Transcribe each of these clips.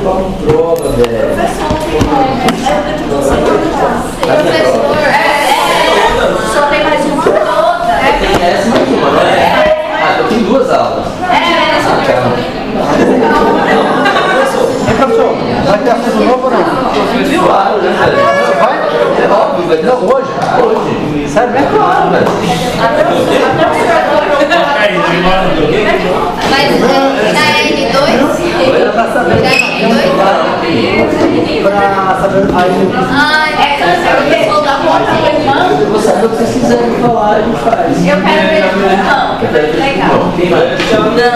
prova, velho. Só tem mais uma toda. Tem essa e mais uma, né? Ah, eu tenho duas aulas. Hein, professor? Vai ter assunto novo ou não? Claro, né, velho? Você vai? É óbvio, vai ter. Não, hoje? Hoje. Sério mesmo? Claro, velho. Mas da N2? Era pra saber. Da N2? Pra saber aí. Ah, é o da porta do irmão? Eu vou saber o que vocês quiserem falar, a gente faz. Eu quero ver o irmão. Legal. Quem vai?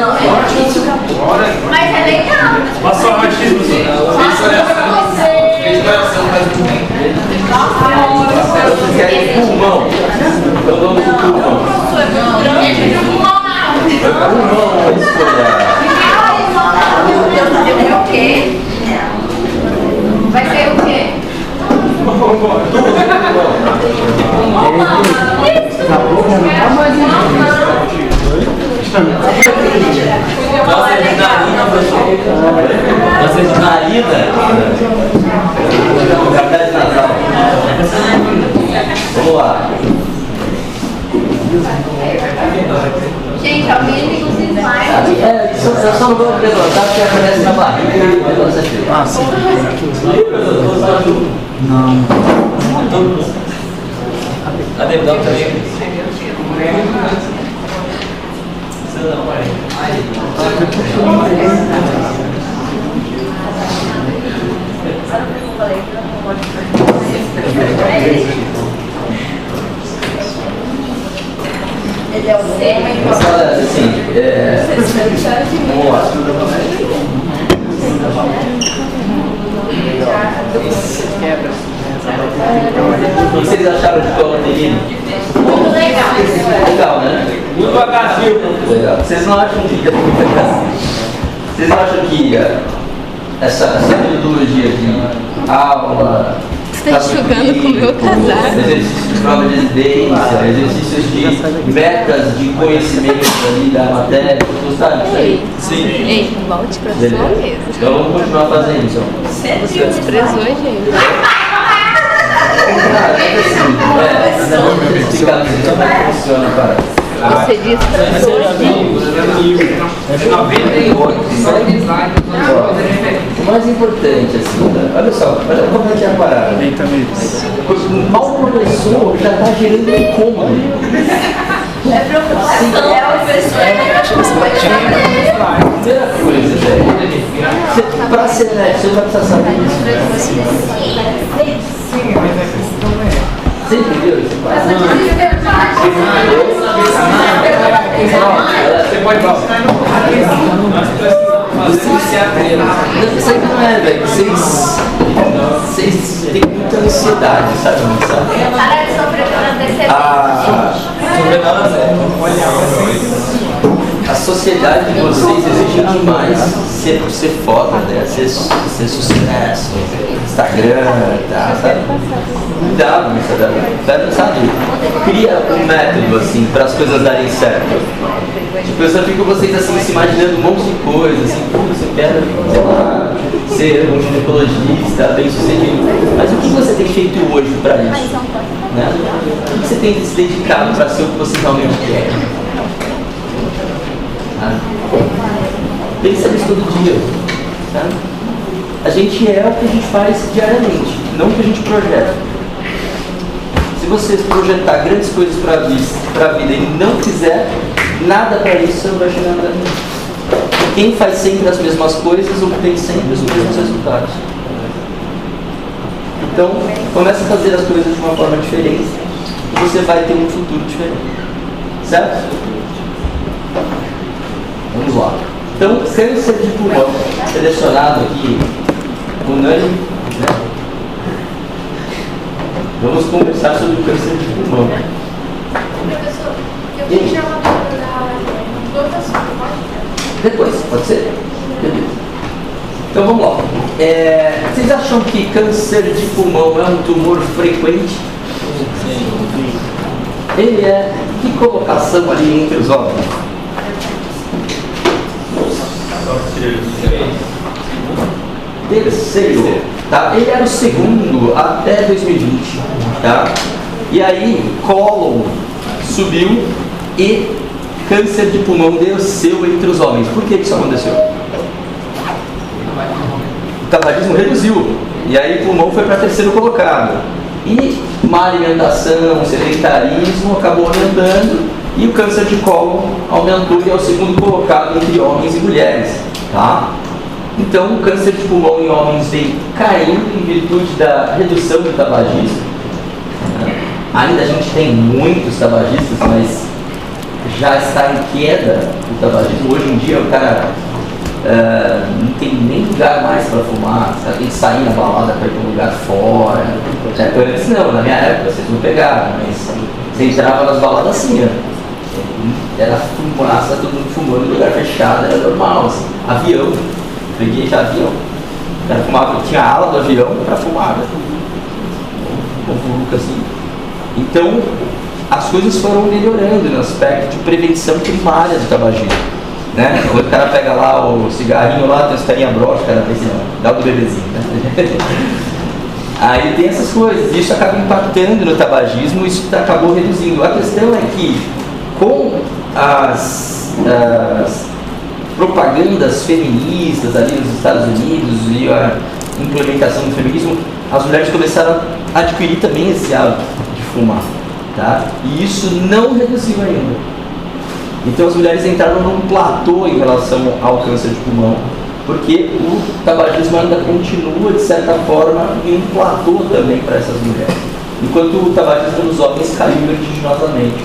Não, é difícil. Mas é legal. Passou a machismo. Vocês querem pulmão? Então vamos pro pulmão. Pulmão, vamos escolher. O quê? Vai ser o quê? Você de narina? Café de Natal. Vamos lá. Gente, alguém liga os slides. Eu só não vou levantar porque aparece na barriga e o negócio aqui. Ah, sim. Cadê o Dom também? Ele é o homem. Mas olha, assim, vamos lá. O que vocês acharam de coloteína? Muito legal. Legal, né? Muito agressivo. Legal. Vocês não acham que vocês não acham que essa metodologia de aula, Você está enxugando com o meu casaco. exercício de prova de residência, exercícios de metas de conhecimento ali da matéria, gostaram disso aí? Sim. Ei, volte pra sua Beleza. mesa. Então vamos continuar fazendo isso. Você desprezou, gente. Explicar como é que funciona, cara. Você desprezou, gente. O mais importante, assim, olha só, olha como é que é a parada. Mal começou, já está gerando um incômodo. É preocupação. É o professor. Primeira coisa, velho. Pra ser neto, você vai precisar saber isso. Você entendeu isso? Você pode falar. Isso aí não é, velho. Vocês têm muita ansiedade, sabe? Para de sofrer pela antecedência. A sociedade de vocês exige demais ser foda, né? Ser sucesso, Instagram, tá, sabe? Cuidado nisso, sabe? Cria um método, assim, para as coisas darem certo. Tipo, eu só fico vocês, assim, se imaginando um monte de coisa, assim, você quer, sei lá, ser um ginecologista, bem sucedido. Mas o que você tem feito hoje para isso? Né? O que você tem se dedicado para ser o que você realmente quer? Pensa nisso todo dia, sabe? A gente é o que a gente faz diariamente, não o que a gente projeta. Se você projetar grandes coisas para a vida e não fizer nada para isso, você não vai chegar a nada. Quem faz sempre as mesmas coisas obtém sempre os mesmos resultados. Então, comece a fazer as coisas de uma forma diferente e você vai ter um futuro diferente. Certo? Vamos lá. Então, câncer de pulmão, selecionado aqui, unânime, né? Vamos conversar sobre o câncer de pulmão. Professor, eu queria tirar uma dúvida da votação, pode? Depois, pode ser? Beleza. Então vamos lá. Vocês acham que câncer de pulmão é um tumor frequente? Sim. Ele é que colocação ali entre os órgãos? terceiro, tá? Ele era o segundo até 2020, tá? E aí, cólon subiu e câncer de pulmão desceu entre os homens. Por que isso aconteceu? O tabagismo reduziu, e aí o pulmão foi para terceiro colocado. E má alimentação, sedentarismo acabou aumentando, e o câncer de cólon aumentou e é o segundo colocado entre homens e mulheres, tá? Então, o câncer de pulmão em homens vem caindo em virtude da redução do tabagismo. Ainda a gente tem muitos tabagistas, mas já está em queda o tabagismo. Hoje em dia o cara não tem nem lugar mais para fumar, sabe? Tem que sair na balada para ir para um lugar fora. Antes não, na minha época vocês não pegaram, mas você entrava nas baladas assim, ó. Era fumaça, todo mundo fumando em lugar fechado, era normal, assim. Avião, peguei já avião. O cara fumava, tinha a ala do avião para fumar, né? Assim. Então, as coisas foram melhorando no aspecto de prevenção primária do tabagismo, né? Quando o cara pega lá o cigarrinho lá, tem os carinha broxa, o cara dá o do bebezinho, né? Aí tem essas coisas, isso acaba impactando no tabagismo, isso acabou reduzindo. A questão é que com as propagandas feministas ali nos Estados Unidos e a implementação do feminismo, as mulheres começaram a adquirir também esse hábito de fumar, tá? E isso não reduziu ainda. Então as mulheres entraram num platô em relação ao câncer de pulmão, porque o tabagismo ainda continua, de certa forma, em um platô também para essas mulheres, enquanto o tabagismo nos homens caiu vertiginosamente.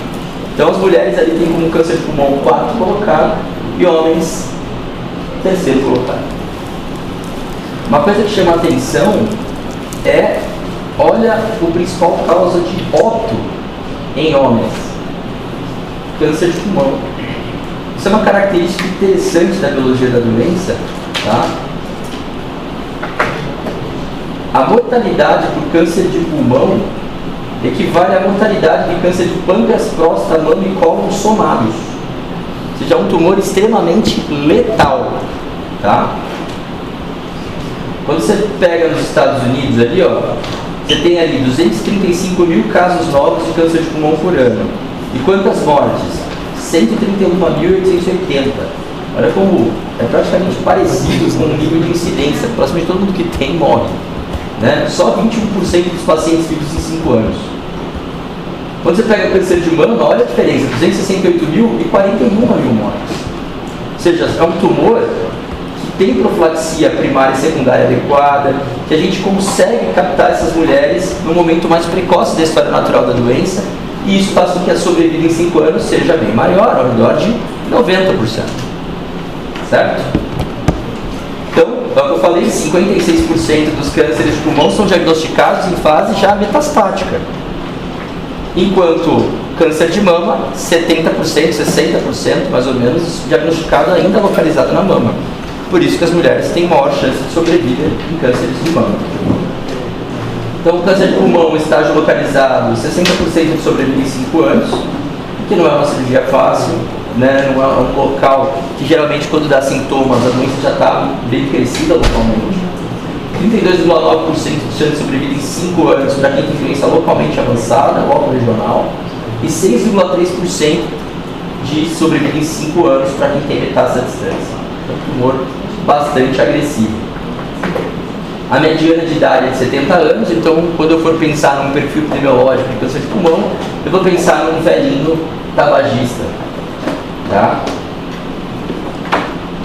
Então as mulheres ali têm como câncer de pulmão quarto colocado e homens terceiro colocado. Uma coisa que chama a atenção é, olha, o principal causa de óbito em homens: câncer de pulmão. Isso é uma característica interessante da biologia da doença, tá? A mortalidade por câncer de pulmão equivale à mortalidade de câncer de pâncreas, próstata, mama e cólon somados. Ou seja, é um tumor extremamente letal, tá? Quando você pega nos Estados Unidos ali, ó, você tem ali 235 mil casos novos de câncer de pulmão por ano. E quantas mortes? 131.880. Olha como é praticamente parecido com o nível de incidência. Praticamente todo mundo que tem morre, né? Só 21% dos pacientes vivos em 5 anos. Quando você pega o câncer de mama, olha a diferença: 268 mil e 41 mil mortes. Ou seja, é um tumor que tem profilaxia primária e secundária adequada, que a gente consegue captar essas mulheres no momento mais precoce da história natural da doença, e isso faz com que a sobrevida em 5 anos seja bem maior, ao redor de 90%. Certo? Então, é o que eu falei, 56% dos cânceres de pulmão são diagnosticados em fase já metastática. Enquanto câncer de mama, 70%, 60% mais ou menos, diagnosticado ainda localizado na mama. Por isso que as mulheres têm maior chance de sobrevida em cânceres de mama. Então, o câncer de pulmão, estágio localizado, 60% de sobrevida em 5 anos, que não é uma cirurgia fácil, né? Não é um local que geralmente quando dá sintomas a doença já está bem crescida localmente. 32,9% de chance de sobrevida em 5 anos para quem tem doença localmente avançada, local regional, e 6,3% de sobrevida em 5 anos para quem tem metástase à distância. É um tumor bastante agressivo. A mediana de idade é de 70 anos, então quando eu for pensar num perfil epidemiológico de câncer de pulmão, eu vou pensar num velhinho tabagista, tá?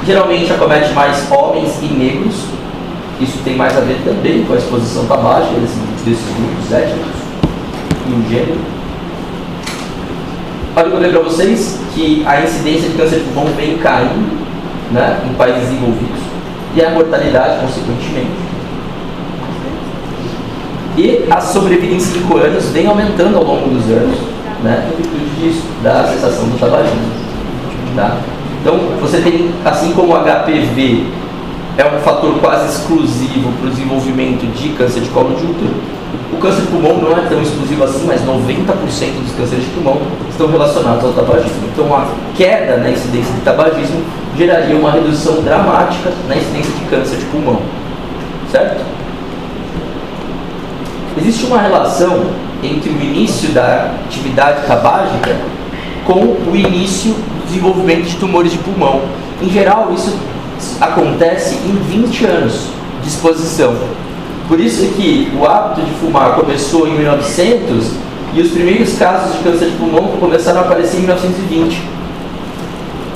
Geralmente acomete mais homens e negros. Isso tem mais a ver também com a exposição tabágica desses grupos étnicos e o gênero. Olha, eu falei para vocês que a incidência de câncer de pulmão vem caindo, né, em países desenvolvidos, e a mortalidade, consequentemente. E a sobrevida em 5 anos vem aumentando ao longo dos anos, né, em virtude disso, da cessação do tabagismo. Tá? Então, você tem, assim como o HPV é um fator quase exclusivo para o desenvolvimento de câncer de colo de útero, o câncer de pulmão não é tão exclusivo assim, mas 90% dos cânceres de pulmão estão relacionados ao tabagismo. Então, a queda na incidência de tabagismo geraria uma redução dramática na incidência de câncer de pulmão. certo? Existe uma relação entre o início da atividade tabágica com o início do desenvolvimento de tumores de pulmão. Em geral, isso acontece em 20 anos de exposição. Por isso que o hábito de fumar começou em 1900 e os primeiros casos de câncer de pulmão começaram a aparecer em 1920.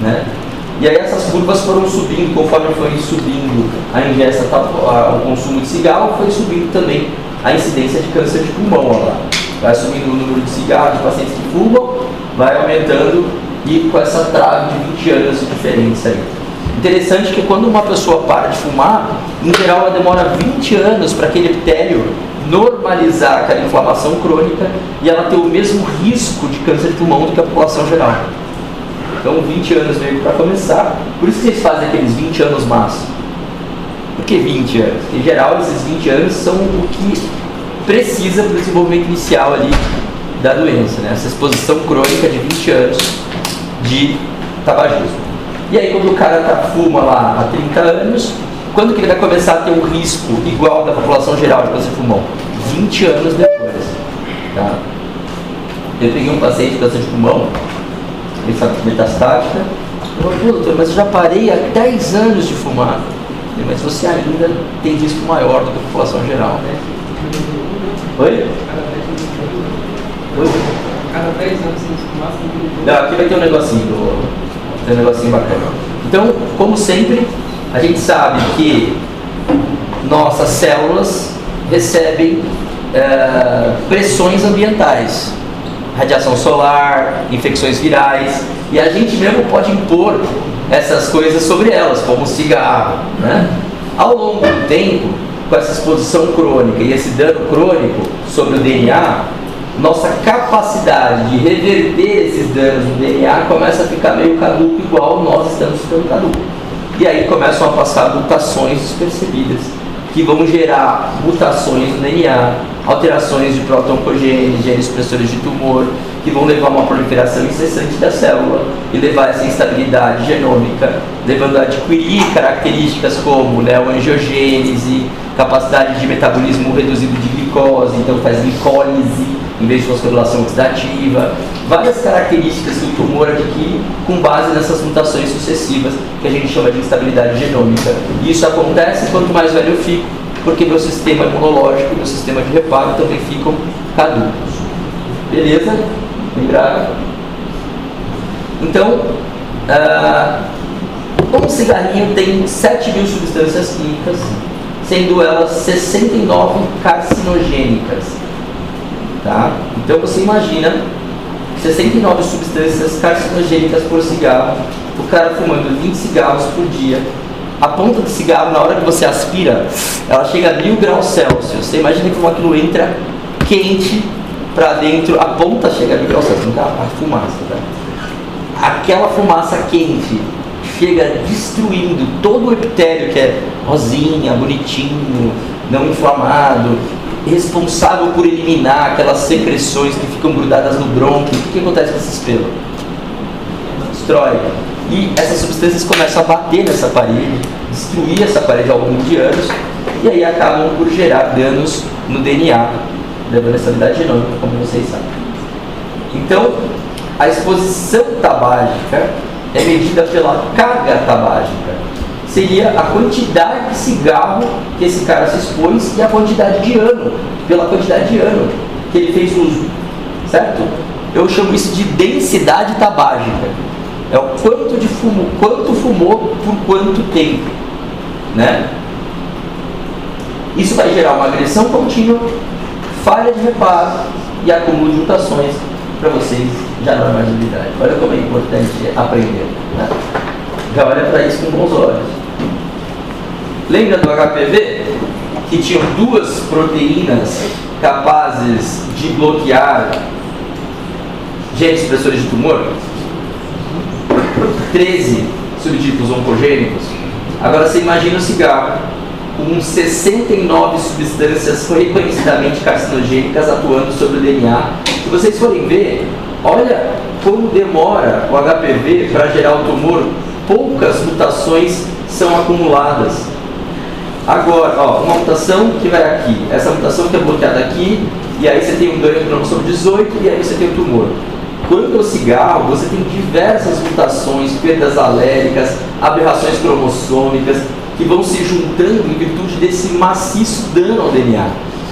Né? E aí essas curvas foram subindo, conforme foi subindo a ingesta, o consumo de cigarro, foi subindo também a incidência de câncer de pulmão. Ó lá. Vai subindo o número de cigarros de pacientes que fumam, vai aumentando e com essa trave de 20 anos de diferença aí. Interessante que quando uma pessoa para de fumar, em geral ela demora 20 anos para aquele epitélio normalizar aquela inflamação crônica e ela ter o mesmo risco de câncer de pulmão do que a população geral. Então 20 anos veio para começar, por isso que eles fazem aqueles 20 anos máximo. Por que 20 anos? Em geral esses 20 anos são o que precisa para o desenvolvimento inicial ali da doença, né? Essa exposição crônica de 20 anos de tabagismo. E aí quando o cara fuma lá há 30 anos, quando que ele vai começar a ter um risco igual da população geral de câncer de pulmão? 20 anos depois. Tá? Eu peguei um paciente de câncer de pulmão, ele está com metastática, eu falei, pô, doutor, mas eu já parei há 10 anos de fumar. Eu falei, mas você ainda tem risco maior do que a população geral, né? Oi? Oi? Cada 10 anos sem fumar, não, aqui vai ter um negocinho bacana. Então, como sempre, a gente sabe que nossas células recebem pressões ambientais, radiação solar, infecções virais, e a gente mesmo pode impor essas coisas sobre elas, como o cigarro, né? Ao longo do tempo, com essa exposição crônica e esse dano crônico sobre o DNA, nossa capacidade de reverter esses danos no DNA começa a ficar meio caduco, igual nós estamos ficando caduco. E aí começam a passar mutações despercebidas, que vão gerar mutações no DNA, alterações de proto-oncogenes, genes expressores de tumor, que vão levar a uma proliferação incessante da célula e levar a essa instabilidade genômica, levando a adquirir características como neoangiogênese, capacidade de metabolismo reduzido de glicose, então faz glicólise em vez de fosforilação oxidativa, várias características que o tumor adquire com base nessas mutações sucessivas que a gente chama de instabilidade genômica. E isso acontece quanto mais velho eu fico, porque meu sistema imunológico e meu sistema de reparo também ficam caducos. Beleza? Lembraram? Então, um cigarrinho tem 7.000 substâncias químicas, sendo elas 69 carcinogênicas. Tá? Então você imagina 69 substâncias carcinogênicas por cigarro, o cara fumando 20 cigarros por dia. A ponta do cigarro, na hora que você aspira, ela chega a 1000 graus Celsius. Você imagina como aquilo entra quente para dentro, a ponta chega a 1000 graus Celsius, não a fumaça, tá? Aquela fumaça quente chega destruindo todo o epitélio que é rosinha, bonitinho, não inflamado, responsável por eliminar aquelas secreções que ficam grudadas no brônquio. O que acontece com esses pelos? Destrói. E essas substâncias começam a bater nessa parede, destruir essa parede ao longo de anos, e aí acabam por gerar danos no DNA, levando a estabilidade genômica, como vocês sabem. Então, a exposição tabágica é medida pela carga tabágica. Seria a quantidade de cigarro que esse cara se expôs e a quantidade de ano, pela quantidade de ano que ele fez uso, certo? Eu chamo isso de densidade tabágica. É o quanto fumou por quanto tempo, né? Isso vai gerar uma agressão contínua, falha de reparo e acúmulo de mutações para vocês já na marginalidade. Olha como é importante aprender, né? Já olha para isso com bons olhos. Lembra do HPV? Que tinham 2 proteínas capazes de bloquear genes expressores de tumor? 13 subtipos oncogênicos. Agora você imagina o cigarro com 69 substâncias reconhecidamente carcinogênicas atuando sobre o DNA. Se vocês forem ver, olha como demora o HPV para gerar o tumor. Poucas mutações são acumuladas. Agora, ó, uma mutação que vai aqui, essa mutação que é bloqueada aqui, e aí você tem um ganho do cromossomo 18 e aí você tem o tumor. Quando é o cigarro, você tem diversas mutações, perdas aléricas, aberrações cromossômicas, que vão se juntando em virtude desse maciço dano ao DNA.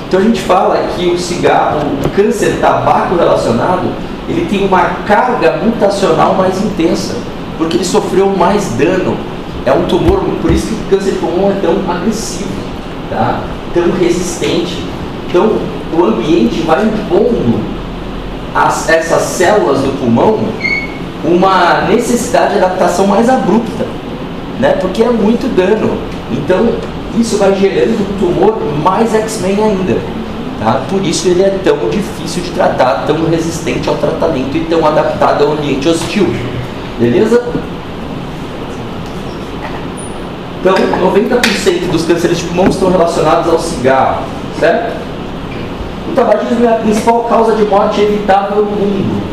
Então a gente fala que o cigarro, o câncer tabaco relacionado, ele tem uma carga mutacional mais intensa, porque ele sofreu mais dano. É um tumor, por isso que o câncer de pulmão é tão agressivo, tá? Tão resistente. Então o ambiente vai impondo essas células do pulmão uma necessidade de adaptação mais abrupta, né? Porque é muito dano. Então isso vai gerando um tumor mais X-Men ainda, tá? Por isso ele é tão difícil de tratar, tão resistente ao tratamento e tão adaptado ao ambiente hostil. Beleza? Então 90% dos cânceres de pulmão estão relacionados ao cigarro, certo? O tabagismo é a principal causa de morte evitável no mundo.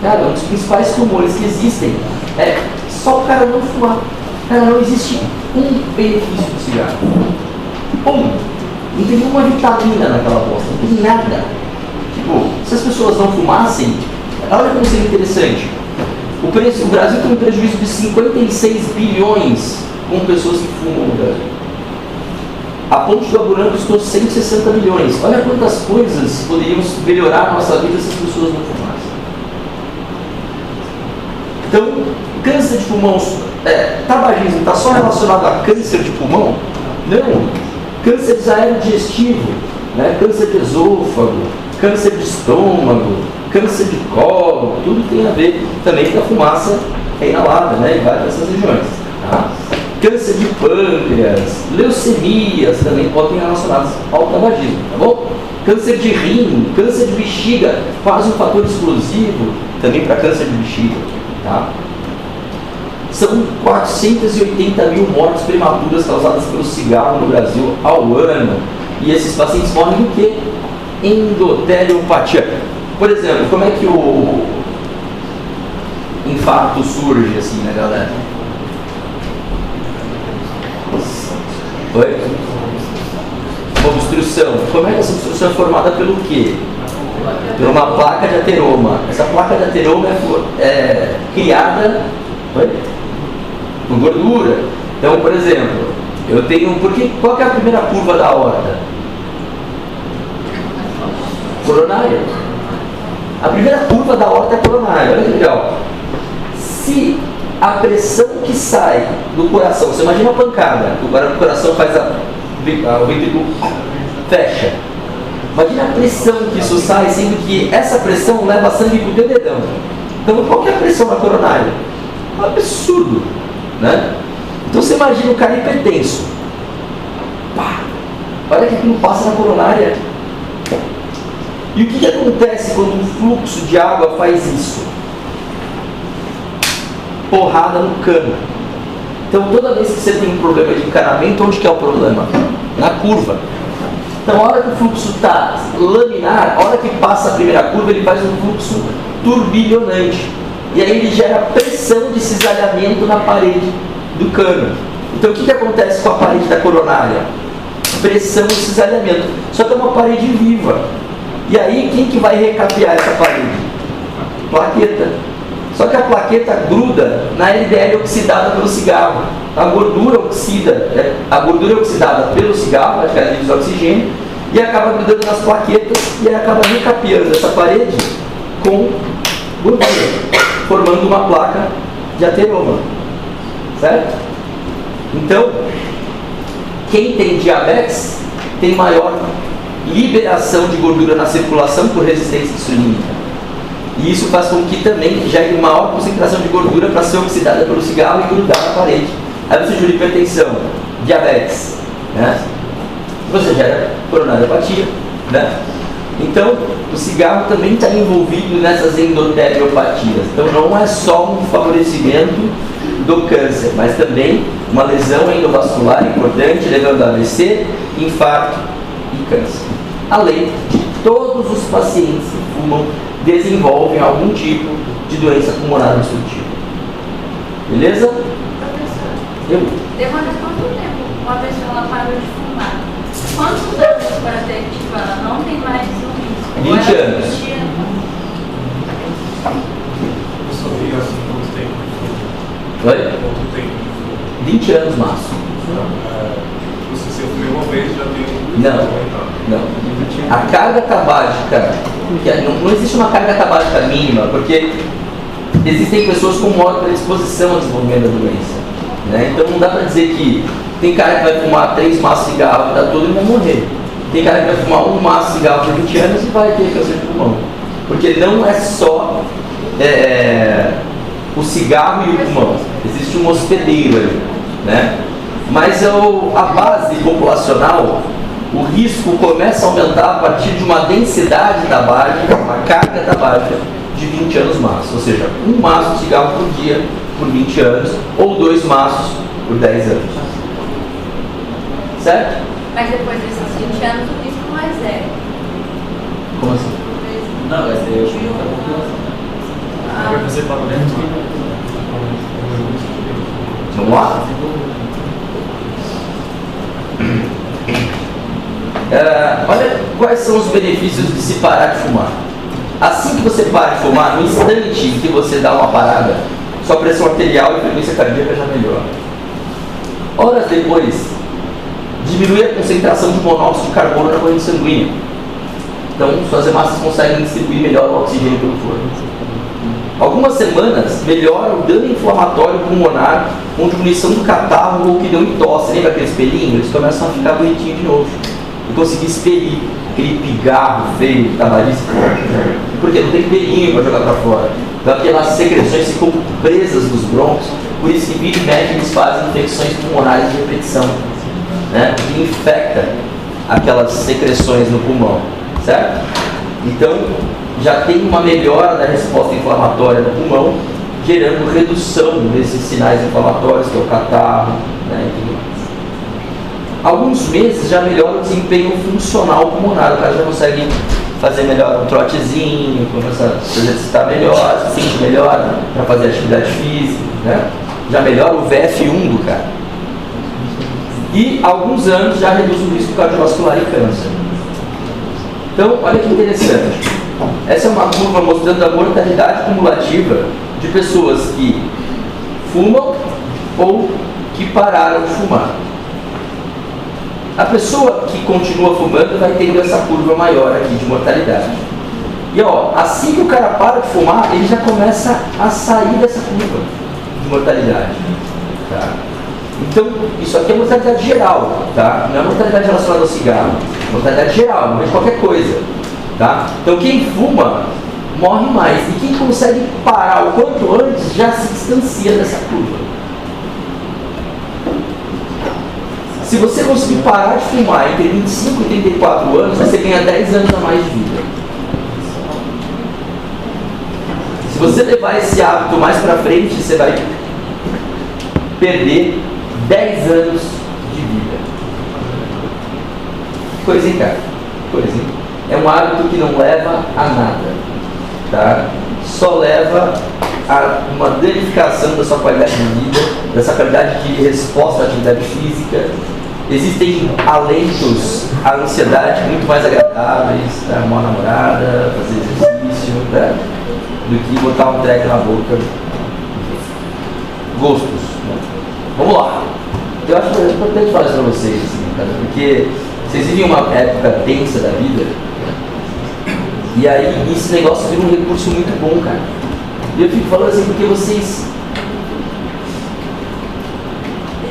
Cara, um dos principais tumores que existem é só o cara não fumar. Cara, não existe um benefício do cigarro. Não tem nenhuma vitamina naquela bosta, não tem nada. Tipo, se as pessoas não fumassem, olha como seria interessante. O Brasil tem um prejuízo de 56 bilhões com pessoas que fumam no Brasil. A ponte do Aburã custou 160 milhões. Olha quantas coisas poderiam melhorar a nossa vida se as pessoas não fumassem. Então, câncer de pulmão, tabagismo está só relacionado a câncer de pulmão? Não. Câncer aerodigestivo, né? Câncer de esôfago, câncer de estômago, câncer de colo, tudo tem a ver também com a fumaça inalada, né? E vai para essas regiões. Tá? Câncer de pâncreas, leucemias também podem estar relacionados ao tabagismo, tá bom? Câncer de rim, câncer de bexiga, quase um fator explosivo também para câncer de bexiga, tá? São 480 mil mortes prematuras causadas pelo cigarro no Brasil ao ano. E esses pacientes morrem do quê? Endotéliopatia. Por exemplo, como é que o infarto surge assim, né, galera? Oi? Obstrução. Como é que essa obstrução é formada pelo quê? Por uma placa de ateroma. Essa placa de ateroma é criada por gordura. Então, por exemplo, eu tenho... Qual que é a primeira curva da aorta? Coronária. A primeira curva da aorta é coronária. Olha que legal. Se a pressão que sai do coração, você imagina a pancada, o coração faz o ventrículo fecha. Imagina a pressão que isso sai, sendo que essa pressão leva sangue para o teu dedão. Então, qual que é a pressão na coronária? É um absurdo, né? Então você imagina o cara hipertenso. Pá! Olha que aquilo passa na coronária. E o que acontece quando um fluxo de água faz isso? Porrada no cano. Então toda vez que você tem um problema de encanamento, onde que é o problema? Na curva. Então a hora que o fluxo está laminar, a hora que passa a primeira curva, ele faz um fluxo turbilhonante. E aí ele gera pressão de cisalhamento na parede do cano. Então o que acontece com a parede da coronária? Pressão de cisalhamento. Só que é uma parede viva. E aí quem que vai recapear essa parede? Plaqueta. Só que a plaqueta gruda na LDL oxidada pelo cigarro. A gordura é oxidada pelo cigarro, acho que é a oxigênio, e acaba grudando nas plaquetas e aí acaba recapeando essa parede com gordura, formando uma placa de ateroma. Certo? Então, quem tem diabetes tem maior liberação de gordura na circulação por resistência insulínica. E isso faz com que também gere maior concentração de gordura para ser oxidada pelo cigarro e grudar na parede. Aí você gera hipertensão, diabetes, né? Você gera coronariopatia, né? Então, o cigarro também está envolvido nessas endoteliopatias. Então, não é só um favorecimento do câncer, mas também uma lesão endovascular importante, levando a AVC, infarto e câncer. Além de todos os pacientes que fumam desenvolvem algum tipo de doença pulmonar obstrutiva. Beleza? Professor, Eu. demora quanto tempo uma pessoa ela parou de fumar. Quantos anos para ter tipo, ela não tem mais um risco? 20 anos. Eu só vi assim quanto tempo. Oi? Quanto tempo? 20 anos máximo. Se eu fumei uma vez, já tenho. Não. A carga tabágica, não existe uma carga tabágica mínima, porque existem pessoas com maior predisposição ao desenvolvimento da doença. Né? Então não dá para dizer que tem cara que vai fumar 3 maços de cigarro a vida toda e não vai morrer. Tem cara que vai fumar 1 maço de cigarro por 20 anos e vai ter câncer de pulmão. Porque não é só o cigarro e o pulmão. Existe um hospedeiro ali. Né? Mas a base populacional, o risco começa a aumentar a partir de uma densidade tabágica, uma carga tabágica de 20 anos maços. Ou seja, 1 maço de cigarro por dia por 20 anos ou 2 maços por 10 anos. Certo? Mas depois desses 20 anos o risco não é zero. Como assim? Não, vai ser Vai fazer pagamento. Vamos lá? Olha quais são os benefícios de se parar de fumar. Assim que você para de fumar, no instante em que você dá uma parada, sua pressão arterial e frequência cardíaca já melhora. Horas depois, diminui a concentração de monóxido de carbono na corrente sanguínea. Então, suas hemácias conseguem distribuir melhor o oxigênio pelo corpo. Algumas semanas, melhora o dano inflamatório pulmonar com diminuição do catarro ou que deu em tosse. Lembra aquele espelhinho? Eles começam a ficar bonitinhos de novo. E conseguir expelir aquele pigarro feio, tabarista. Porque não tem pelinho para jogar para fora. Então aquelas secreções ficam presas nos brônquios. Por isso que vira e mexe eles fazem infecções pulmonares de repetição. Né? Que infecta aquelas secreções no pulmão. Certo? Então, já tem uma melhora da resposta inflamatória do pulmão, gerando redução desses sinais inflamatórios, que é o catarro, né, e tudo mais. Alguns meses já melhora o desempenho funcional pulmonar, o cara já consegue fazer melhor um trotezinho, começa a se exercitar melhor, se sente melhor para fazer atividade física, né? Já melhora o VF1 do cara. E alguns anos já reduz o risco cardiovascular e câncer. Então, olha que interessante. Essa é uma curva mostrando a mortalidade cumulativa de pessoas que fumam ou que pararam de fumar. A pessoa que continua fumando vai tendo essa curva maior aqui de mortalidade. E ó, assim que o cara para de fumar, ele já começa a sair dessa curva de mortalidade. Tá? Então, isso aqui é mortalidade geral, tá? Não é mortalidade relacionada ao cigarro, é mortalidade geral, não é qualquer coisa. Tá? Então quem fuma morre mais e quem consegue parar o quanto antes já se distancia dessa curva. Se você conseguir parar de fumar entre 25 e 34 anos, você ganha 10 anos a mais de vida. Se você levar esse hábito mais para frente, você vai perder 10 anos de vida. Coisa, hein, cara? Coisa, hein? É um hábito que não leva a nada, tá? Só leva a uma danificação da sua qualidade de vida, da sua qualidade de resposta à atividade física. Existem alentos à ansiedade muito mais agradáveis, tá? Uma namorada, fazer exercício, tá? Do que botar um treco na boca. Gostos, né? Vamos lá. Eu acho que é importante falar isso para vocês, assim, cara, porque vocês vivem uma época tensa da vida. E aí esse negócio vira um recurso muito bom, cara. E eu fico falando assim porque vocês...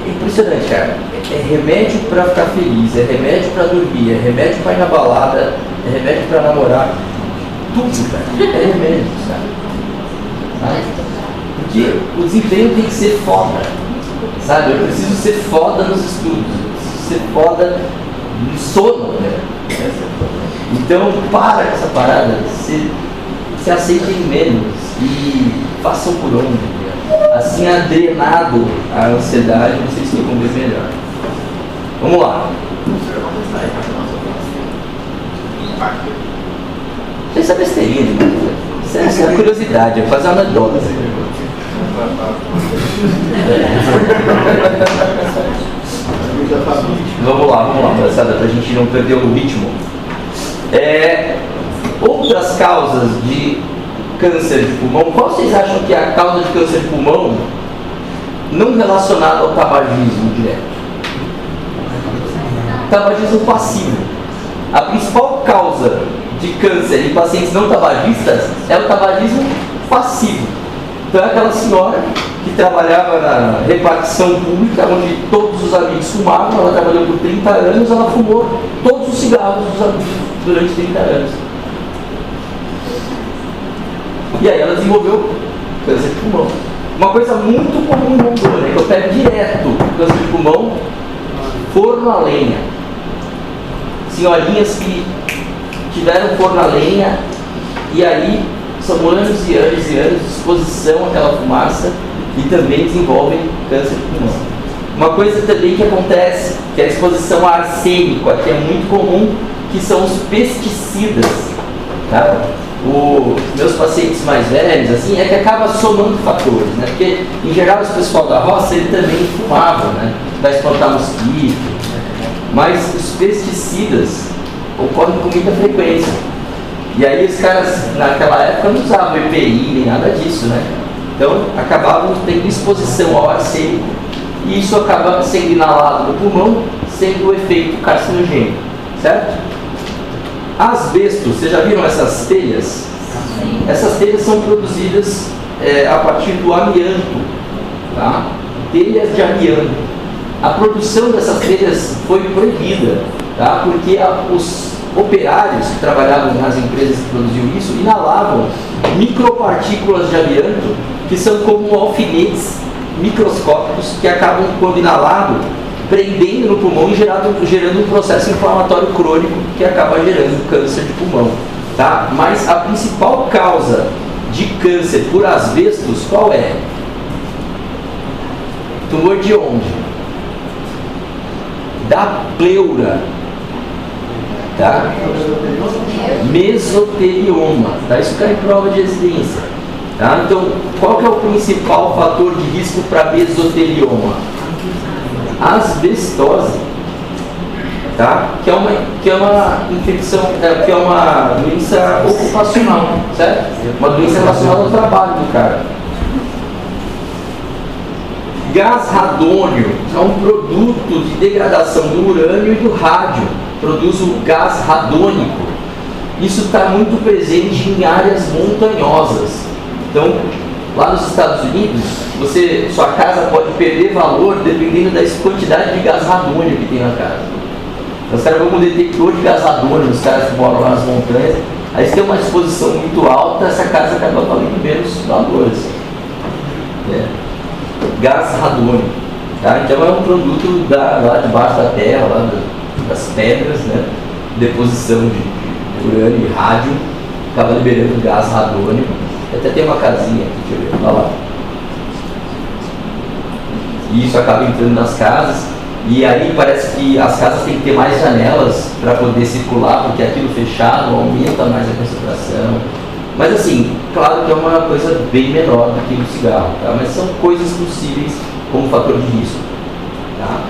É impressionante, cara. É remédio pra ficar feliz, é remédio pra dormir, é remédio pra ir na balada, é remédio pra namorar. Tudo, cara. É remédio, sabe? Porque o desempenho tem que ser foda. Sabe? Eu preciso ser foda nos estudos, eu preciso ser foda no sono, né? Então, para com essa parada, se aceitem menos e façam por onde. Assim, adrenado a ansiedade, vocês ficam bem melhor. Vamos lá. Isso é besteirinha, né? Isso é curiosidade, é quase uma anedota. Vamos lá, moçada, para a gente não perder o ritmo. Outras causas de câncer de pulmão, qual vocês acham que é a causa de câncer de pulmão não relacionada ao tabagismo direto? Tabagismo passivo. A principal causa de câncer em pacientes não tabagistas é o tabagismo passivo. Então é aquela senhora que trabalhava na repartição pública, onde todos os amigos fumavam, ela trabalhou por 30 anos, ela fumou todos os cigarros dos amigos durante 30 anos. E aí ela desenvolveu câncer de pulmão. Uma coisa muito comum no mundo, né, que eu pego direto câncer de pulmão, forno a lenha. Senhorinhas que tiveram forno a lenha e aí são anos e anos e anos de exposição àquela fumaça e também desenvolvem câncer de pulmão. Uma coisa também que acontece, que é a exposição a arsênico, que é muito comum, que são os pesticidas. Tá? Os meus pacientes mais velhos, assim, é que acaba somando fatores, né? Porque, em geral, esse pessoal da roça, ele também fumava, né? Para espantar mosquito. Mas os pesticidas ocorrem com muita frequência. E aí os caras, naquela época, não usavam EPI, nem nada disso, né? Então, acabavam tendo exposição ao arsênico. E isso acaba sendo inalado no pulmão, sendo o efeito carcinogênico, certo? Asbesto, vocês já viram essas telhas? Sim. Essas telhas são produzidas a partir do amianto, tá? Telhas de amianto. A produção dessas telhas foi proibida, tá? Porque os operários que trabalhavam nas empresas que produziam isso inalavam micropartículas de amianto, que são como alfinetes microscópicos que acabam, quando inalado, prendendo no pulmão e gerando um processo inflamatório crônico que acaba gerando câncer de pulmão, tá? Mas a principal causa de câncer por asbestos, qual é? Tumor de onde? Da pleura, tá? Mesotelioma, tá? Isso cai em prova de residência, tá? Então, qual que é o principal fator de risco para mesotelioma? Asbestose, tá? Que é uma infecção, que é uma doença ocupacional, certo? Uma doença relacionada ao trabalho do cara. Gás radônio é um produto de degradação do urânio e do rádio, produz o gás radônico. Isso está muito presente em áreas montanhosas. Então, lá nos Estados Unidos, sua casa pode perder valor dependendo da quantidade de gás radônio que tem na casa. Os caras vão com um detector de gás radônio, os caras que moram lá nas montanhas, aí se tem uma exposição muito alta, essa casa acaba valendo menos valores. Gás radônico, tá? Então é um produto lá debaixo da terra, lá das pedras, né? Deposição de urânio e rádio, acaba liberando gás radônico. Até tem uma casinha aqui, deixa eu ver, olha lá. E isso acaba entrando nas casas, e aí parece que as casas têm que ter mais janelas para poder circular, porque aquilo fechado aumenta mais a concentração. Mas assim, claro que é uma coisa bem menor do que o cigarro, tá? Mas são coisas possíveis como fator de risco, tá?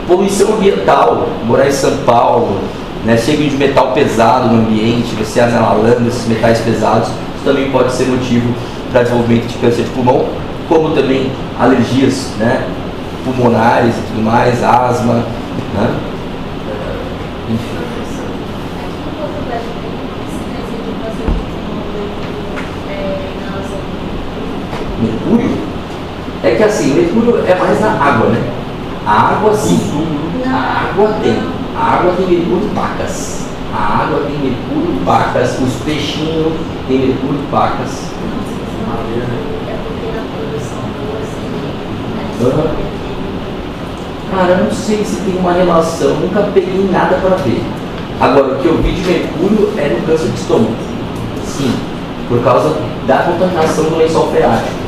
Poluição ambiental, morar em São Paulo, né? Chega de metal pesado no ambiente, você analando esses metais pesados, isso também pode ser motivo para desenvolvimento de câncer de pulmão, como também alergias, né? Pulmonares e tudo mais, asma, né? Enfim. Mercúrio? É que assim, mercúrio é mais na água, né? A água sim, a água tem mercúrio pacas. A água tem mercúrio pacas, os peixinhos tem mercúrio pacas. Cara, eu não sei se tem uma relação, nunca peguei nada para ver. Agora, o que eu vi de mercúrio é no câncer de estômago. Sim, por causa da contaminação do lençol freático.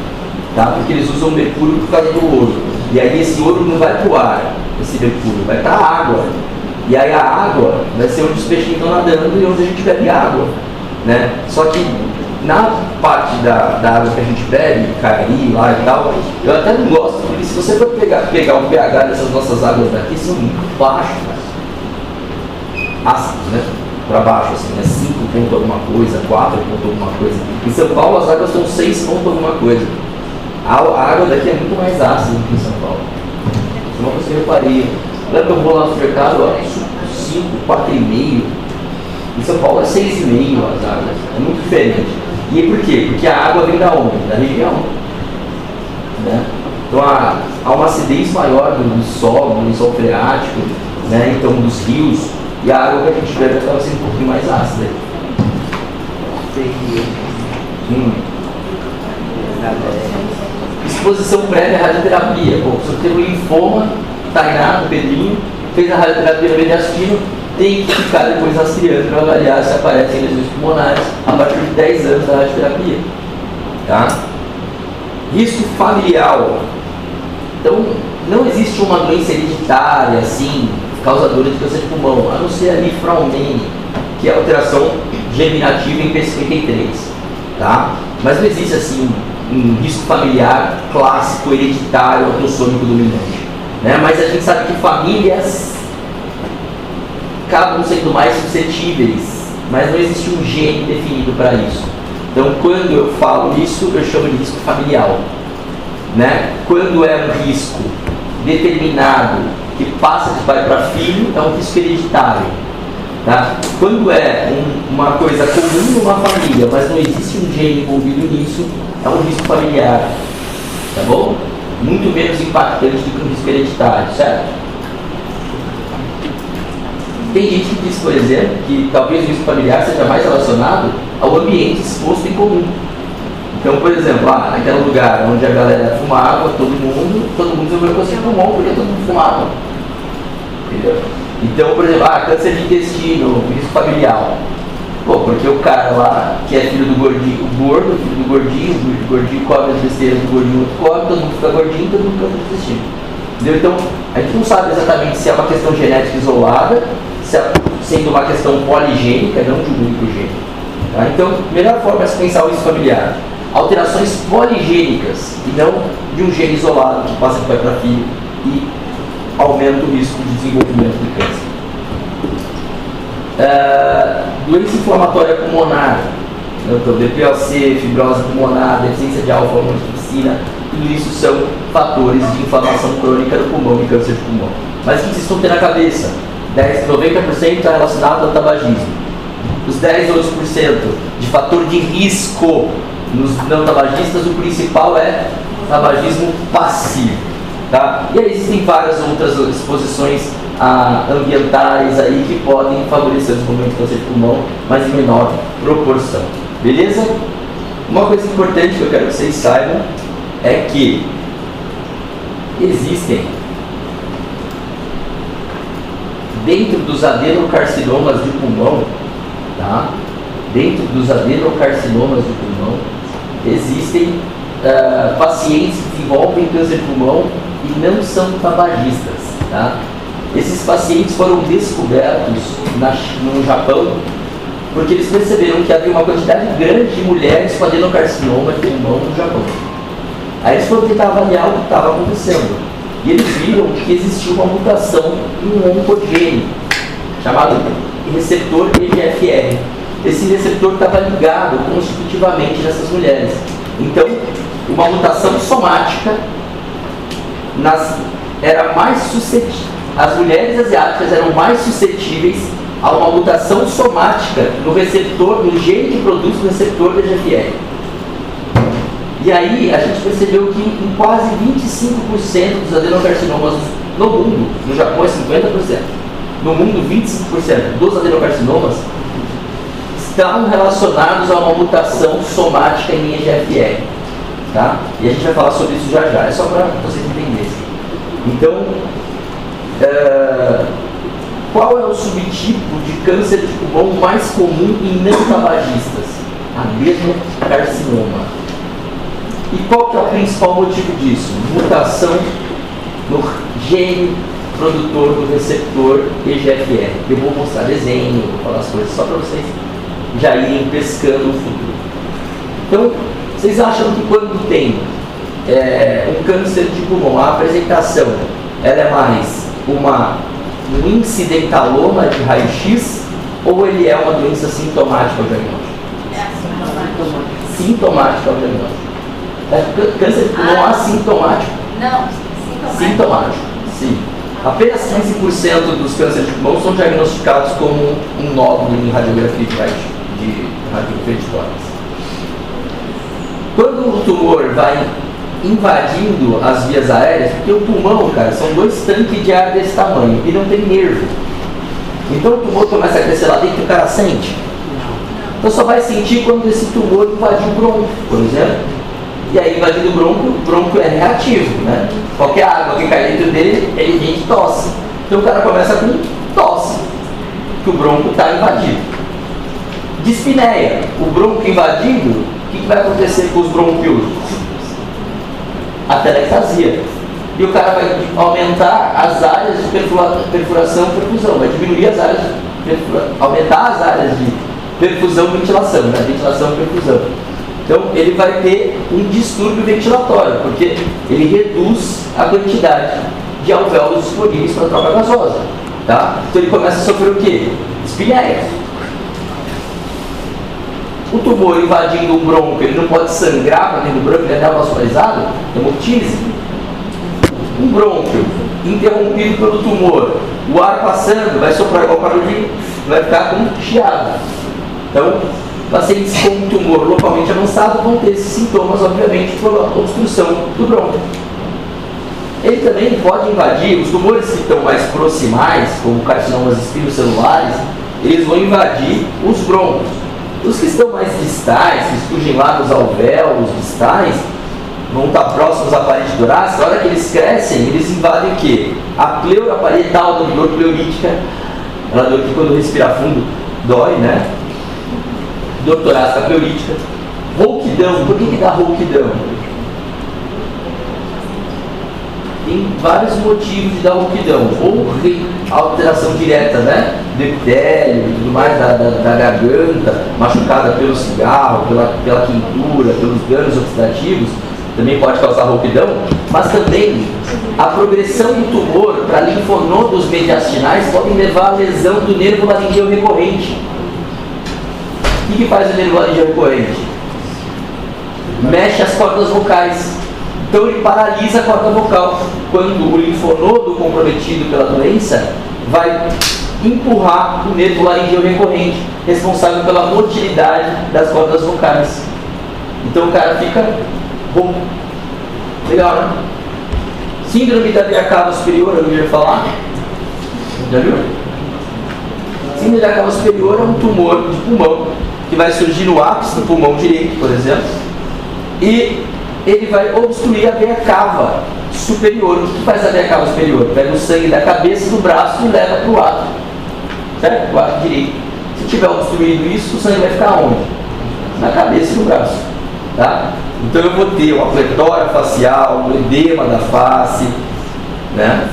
Tá? Porque eles usam mercúrio por causa do ouro. E aí esse ouro não vai para o ar, esse mercúrio, vai para a água. E aí a água vai ser onde os peixinhos estão nadando e onde a gente bebe água, né? Só que na parte da água que a gente bebe, Cari lá e tal, eu até não gosto, porque se você for pegar o pH dessas nossas águas daqui, são muito baixos, ácidos, né? Para baixo, assim, né? 5 ponto alguma coisa, 4 ponto alguma coisa. Em São Paulo as águas estão 6 ponto alguma coisa. A água daqui é muito mais ácida do que em São Paulo. Isso é uma coisa que eu reparei. Lembra que eu vou lá no mercado, ó, 5, 4,5. Em São Paulo é 6,5 as águas. É muito diferente. E por quê? Porque a água vem da onde? Da região. Né? Então há uma acidez maior do solo, do solo freático, né? Então dos rios, e a água que a gente bebe acaba sendo um pouquinho mais ácida. Exposição prévia à radioterapia. Pô, se você tem um linfoma, Tainá, o Pedrinho, fez a radioterapia no mediastino, tem que ficar depois rastreando para avaliar se aparecem lesões pulmonares a partir de 10 anos da radioterapia. Tá? Risco familiar. Então, não existe uma doença hereditária, assim, causadora de câncer de pulmão, a não ser a Lifraumene, que é a alteração germinativa em P53. Tá? Mas não existe, assim, um risco familiar clássico, hereditário, autossômico dominante. Né? Mas a gente sabe que famílias acabam sendo mais suscetíveis, mas não existe um gene definido para isso. Então, quando eu falo isso, eu chamo de risco familiar. Né? Quando é um risco determinado que passa de pai para filho, é um risco hereditário. Tá? Quando é uma coisa comum numa família, mas não existe um gene envolvido nisso, é um risco familiar. Tá bom? Muito menos impactante do que um risco hereditário, certo? Tem gente que diz, por exemplo, que talvez o risco familiar seja mais relacionado ao ambiente exposto em comum. Então, por exemplo, naquele lugar onde a galera fumava, todo mundo desenvolveu câncer de pulmão porque todo mundo fumava. Entendeu? Então, por exemplo, câncer de intestino, risco familiar. Pô, porque o cara lá, que é filho do gordinho, filho do gordinho come as besteiras do gordinho, come, todo mundo fica gordinho, todo mundo câncer de intestino. Entendeu? Então, a gente não sabe exatamente se é uma questão genética isolada, sendo uma questão poligênica, não de um único gene. Tá? Então, a melhor forma é se pensar o risco familiar. Alterações poligênicas, e não de um gene isolado que passa de pai para filho e aumenta o risco de desenvolvimento de câncer. Doença inflamatória pulmonar, então, DPOC, fibrose pulmonar, deficiência de alfa-aminotripsina, tudo isso são fatores de inflamação crônica do pulmão e câncer de pulmão. Mas o que vocês estão tendo na cabeça? 90% está relacionado ao tabagismo. Os 10 outros por cento de fator de risco nos não tabagistas, o principal é tabagismo passivo. Tá? E aí existem várias outras exposições ambientais aí que podem favorecer o desenvolvimento de câncer de pulmão, mas em menor proporção. Beleza? Uma coisa importante que eu quero que vocês saibam é que existem, dentro dos adenocarcinomas de pulmão, tá? Dentro dos adenocarcinomas de pulmão, existem pacientes que desenvolvem câncer de pulmão e não são tabagistas. Tá? Esses pacientes foram descobertos no Japão porque eles perceberam que havia uma quantidade grande de mulheres com adenocarcinoma de pulmão no Japão. Aí eles foram tentar avaliar o que estava acontecendo. E eles viram que existia uma mutação em um oncogene chamado receptor EGFR. Esse receptor estava ligado constitutivamente nessas mulheres. Então, uma mutação somática era mais suscetível. As mulheres asiáticas eram mais suscetíveis a uma mutação somática no receptor, no gene que produz o receptor do EGFR. E aí a gente percebeu que em quase 25% dos adenocarcinomas no mundo, no Japão é 50%, no mundo 25% dos adenocarcinomas estão relacionados a uma mutação somática em EGFR. Tá? E a gente vai falar sobre isso já, é só para vocês entenderem. Então, qual é o subtipo de câncer de pulmão mais comum em não tabagistas? Adenocarcinoma. E qual que é o principal motivo disso? Mutação no gene produtor do receptor EGFR. Eu vou mostrar desenho, vou falar as coisas só para vocês já irem pescando o futuro. Então, vocês acham que quando tem um câncer de pulmão, a apresentação ela é mais um incidentaloma de raio-x ou ele é uma doença sintomática ao diagnóstico? Sintomática ao diagnóstico. Câncer de pulmão assintomático? Não, Sintomático, sim. Apenas 15% dos cânceres de pulmão são diagnosticados como um nódulo em radiografia de radiografia de tórax. Quando o tumor vai invadindo as vias aéreas, porque o pulmão, cara, são 2 tanques de ar desse tamanho e não tem nervo. Então o tumor começa a crescer lá dentro e o cara sente. Então só vai sentir quando esse tumor invadir o bronco, por exemplo. E aí invadindo o bronco é reativo, né? Qualquer água que cai dentro dele, ele vem de tosse. Então o cara começa com tosse, que o bronco está invadido. Dispneia, o bronco invadido, o que vai acontecer com os brônquios? Atelectasia. E o cara vai aumentar as áreas de perfuração e perfusão, vai diminuir as áreas de aumentar as áreas de perfusão e ventilação, né? Ventilação e perfusão. Então ele vai ter um distúrbio ventilatório, porque ele reduz a quantidade de alvéolos disponíveis para a troca gasosa. Tá? Então ele começa a sofrer o quê? Dispneia. O tumor invadindo um bronco, ele não pode sangrar para dentro do bronco, ele é vascularizado, hemoptise. Um brônquio interrompido pelo tumor, o ar passando, vai soprar igual barulhinho, vai ficar com chiado. Então, pacientes com tumor localmente avançado vão ter esses sintomas, obviamente, por obstrução do brônquio. Ele também pode invadir, os tumores que estão mais proximais, como carcinomas espinocelulares, eles vão invadir os brônquios. Os que estão mais distais, que surgem lá nos alvéolos distais, vão estar próximos à parede torácica. A hora que eles crescem, eles invadem o quê? A pleura parietal, da dor pleurítica, aquela dor que quando respira fundo dói, né? Dor torácica pleurítica. Rouquidão, por que dá rouquidão? Tem vários motivos de dar rouquidão, ou alteração direta, né? Do epitélio e tudo mais, da garganta, machucada pelo cigarro, pela quentura, pelos danos oxidativos, também pode causar rouquidão, mas também a progressão do tumor para linfonodos mediastinais pode levar à lesão do nervo laringeu recorrente. O que faz o nervo laringeu recorrente? Mexe as cordas vocais. Então ele paralisa a corda vocal. Quando o linfonodo comprometido pela doença vai empurrar o nervo laringeu recorrente, responsável pela motilidade das cordas vocais. Então o cara fica rouco. Legal, né? Síndrome da veia cava superior, eu ia falar. Já viu? Síndrome da veia cava superior é um tumor de pulmão que vai surgir no ápice do pulmão direito, por exemplo, e ele vai obstruir a veia cava superior. O que faz a veia cava superior? Pega o sangue da cabeça do braço e leva para o átrio, certo? O átrio direito. Se tiver obstruído isso, o sangue vai ficar onde? Na cabeça e no braço, tá? Então eu vou ter uma pletória facial, um edema da face, né?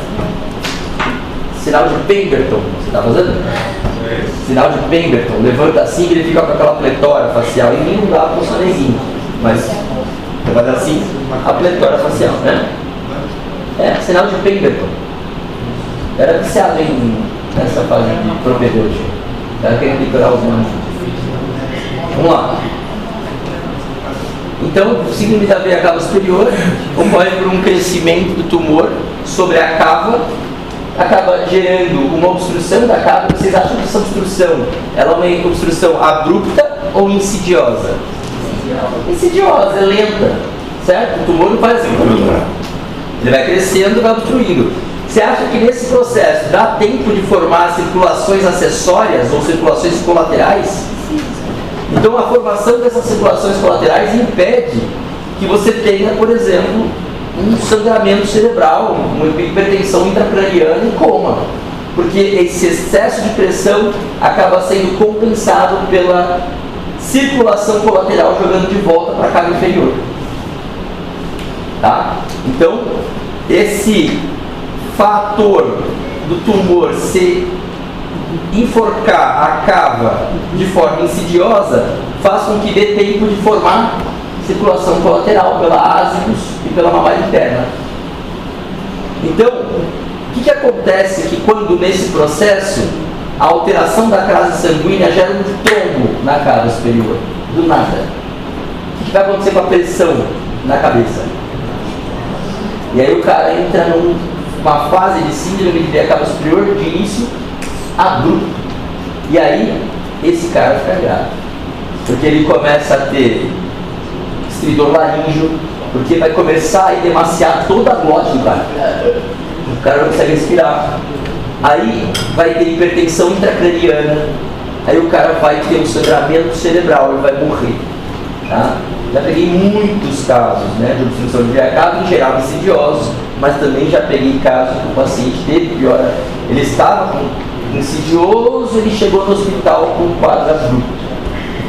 Sinal de Pemberton, você está fazendo? Sinal de Pemberton, levanta assim e ele fica com aquela pletória facial. E nem não dá para o soneguinho, mas você vai dar assim a pletória facial, né? É, sinal de Pemberton. Era viciado nessa fase de propedêutica. Era querendo decorar os nomes. Vamos lá. Então, síndrome da veia cava superior ocorre por um crescimento do tumor sobre a cava, acaba gerando uma obstrução da cava. Vocês acham que essa obstrução ela é uma obstrução abrupta ou insidiosa? Insidiosa, é lenta, certo? O tumor não faz assim, ele vai crescendo e vai obstruindo. Você acha que nesse processo dá tempo de formar circulações acessórias ou circulações colaterais? Então a formação dessas circulações colaterais impede que você tenha, por exemplo, um sangramento cerebral, uma hipertensão intracraniana e coma, porque esse excesso de pressão acaba sendo compensado pela circulação colateral jogando de volta para a cava inferior. Tá? Então, esse fator do tumor se enforcar a cava de forma insidiosa faz com que dê tempo de formar circulação colateral pela ásicos e pela mamária interna. Então, o que acontece que quando nesse processo a alteração da crase sanguínea gera um trombo na cava superior, do nada? O que vai acontecer com a pressão na cabeça? E aí o cara entra numa fase de síndrome de veia cava superior de início abrupto. E aí esse cara fica grave, porque ele começa a ter estridor laríngeo, porque vai começar a emaciar toda a glote do cara. O cara não consegue respirar. Aí vai ter hipertensão intracraniana. Aí o cara vai ter um sangramento cerebral e vai morrer. Tá? Já peguei muitos casos, né, de obstrução de veia cava, em geral insidiosos, mas também já peguei casos que o paciente teve piora. Ele estava com insidioso, ele chegou no hospital com um quadro abrupto.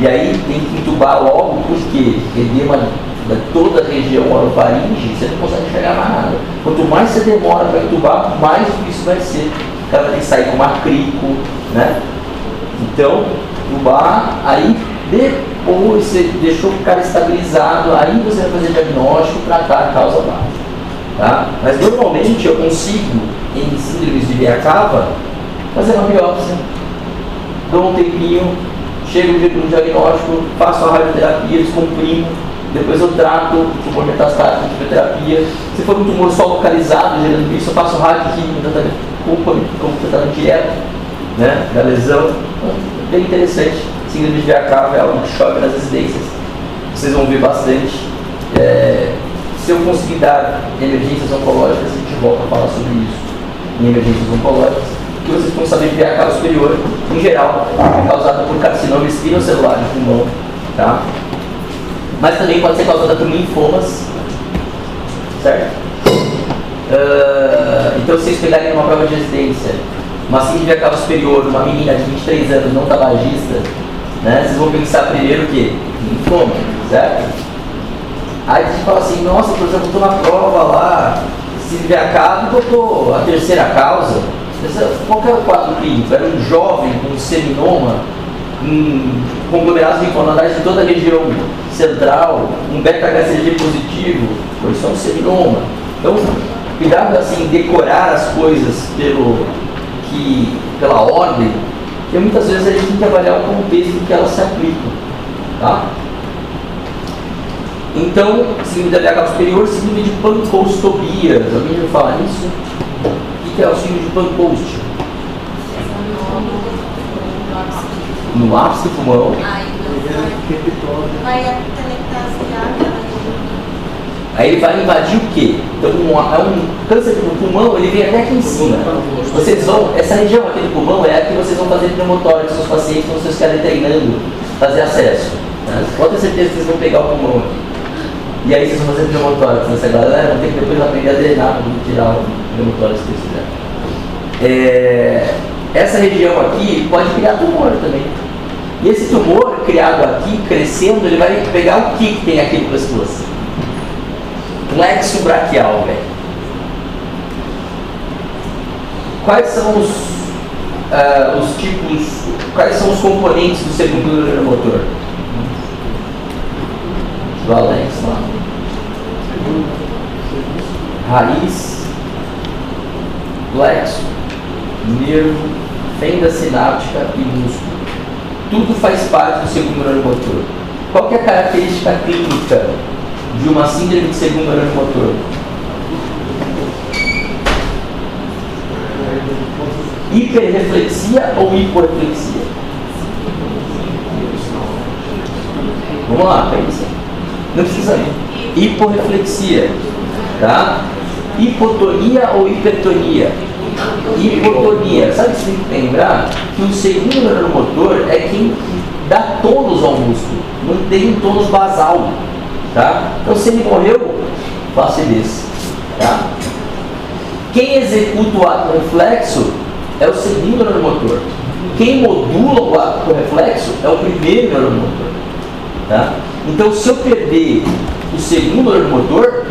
E aí tem que entubar logo, porque edema de toda a região orofaringe, você não consegue enxergar mais nada. Quanto mais você demora para entubar, mais difícil vai ser. O cara vai ter que sair com macrico, né? Então, entubar, aí depois você deixou o cara estabilizado, aí você vai fazer diagnóstico e tratar a causa básica. Tá? Mas normalmente eu consigo, em síndromes de veia cava, fazer uma biópsia, dou um tempinho, chego no diagnóstico, faço a radioterapia, descomprimo, depois eu trato o tumor metastático de radioterapia. Se for um tumor só localizado, gerando isso, eu faço radioquímica, como tratamento direto, né, da lesão. Bem interessante. Síndrome de veia cava é algo que choca nas residências. Vocês vão ver bastante. Se eu conseguir dar emergências oncológicas, a gente volta a falar sobre isso em emergências oncológicas. Que vocês vão saber que veia cava superior, em geral, é causada por carcinoma espinocelular de pulmão, tá? Mas também pode ser causada por linfomas, certo? Então, se vocês pegarem uma prova de residência, uma síndrome de veia cava superior, uma menina de 23 anos não tabagista, né? Vocês vão pensar primeiro o quê? Linfoma, certo? Aí você fala assim, nossa, eu já botou na prova lá, síndrome de veia cava, botou a terceira causa. Qual que era o quadro clínico? Era um jovem com seminoma, conglomerados linfonodares de toda a região central, um beta-HCG positivo, por isso é um seminoma. Então, cuidado assim, decorar as coisas pela ordem, porque muitas vezes a gente tem que avaliar o contexto que elas se aplicam. Tá? Então, síndrome da veia cava superior, síndrome de pancostobia. Alguém já ouviu falar nisso? O que é o síndrome de Pancoast? No ápice do pulmão. Aí ele vai invadir o quê? Então, é um câncer do pulmão, ele vem até aqui em cima. Vocês vão, essa região aqui do pulmão é a que vocês vão fazer pneumotórax com os pacientes quando vocês querem treinando, fazer acesso. Né? Pode ter certeza que vocês vão pegar o pulmão aqui. E aí vocês vão fazer pneumotórax nessa galera, vão ter que depois aprender a drenar para tirar o pneumotórax que vocês fizeram. Essa região aqui pode criar tumor também. E esse tumor criado aqui, crescendo, ele vai pegar o que tem aqui no pescoço? Plexo braquial, velho. Quais são os tipos, quais são os componentes do segundo neuromotor? Do Alex lá. Raiz, plexo, nervo, fenda sináptica e músculo. Tudo faz parte do segundo neuromotor. Qual que é a característica clínica de uma síndrome de segundo neuromotor? Hiperreflexia ou hiporeflexia? Vamos lá, pensa. Não precisa ver. Hiporreflexia, tá? Hipotonia ou hipertonia? Hipotonia. Sabe o que você tem que lembrar? Que o segundo neuromotor é quem dá tônus ao músculo, mantém um tônus basal, tá? Então, se ele morreu, faça desse, tá? Quem executa o ato reflexo é o segundo neuromotor. Quem modula o ato reflexo é o primeiro neuromotor, tá? Então, se eu perder o segundo neuromotor,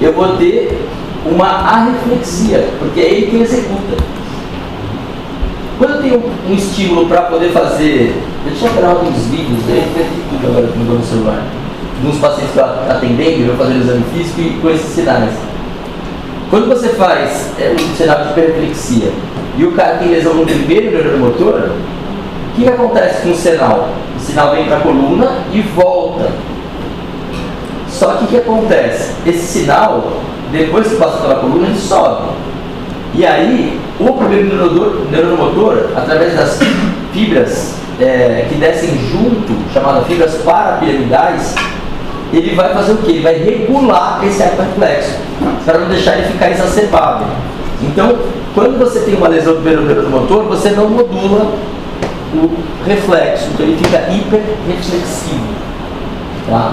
eu vou ter uma arreflexia, porque é ele que executa. Quando eu tenho um estímulo para poder fazer, eu tinha gravado uns vídeos, eu perdi tudo agora que mudou no celular. nos pacientes que eu atendendo, eu vou fazer o exame físico e com esses sinais. Quando você faz um sinal de hiperreflexia e o cara tem lesão no primeiro neuromotor, o que acontece com o sinal? O sinal vem para a coluna e volta. Só que o que acontece? Esse sinal, depois que passa pela coluna, ele sobe. E aí, o primeiro neuromotor, através das fibras que descem junto, chamadas fibras parapiramidais, ele vai fazer o quê? Ele vai regular esse arco reflexo, para não deixar ele ficar exacerbado. Então, quando você tem uma lesão do primeiro neuromotor, você não modula o reflexo, então ele fica hiperreflexivo. Tá?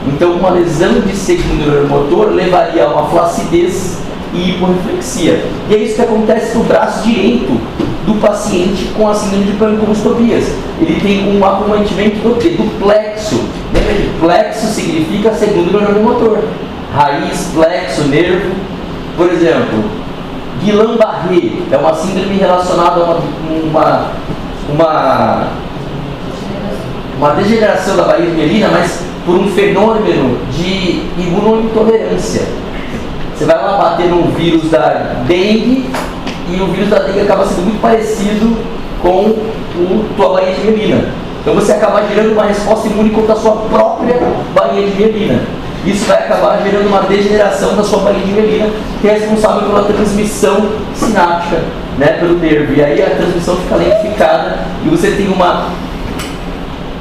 Então, uma lesão de segundo neuromotor levaria a uma flacidez e hiporreflexia. E é isso que acontece no braço direito do paciente com a síndrome de panicomostopias. Ele tem um acometimento do plexo. Lembra que plexo significa segundo neuromotor. Raiz, plexo, nervo. Por exemplo, Guillain-Barré é uma síndrome relacionada a uma degeneração da barriga mielina, mas por um fenômeno de imunointolerância. Você vai lá bater num vírus da dengue e o vírus da dengue acaba sendo muito parecido com tua bainha de mielina. Então você acaba gerando uma resposta imune contra a sua própria bainha de mielina. Isso vai acabar gerando uma degeneração da sua bainha de mielina, que é responsável pela transmissão sináptica, né, pelo nervo. E aí a transmissão fica lentificada e você tem uma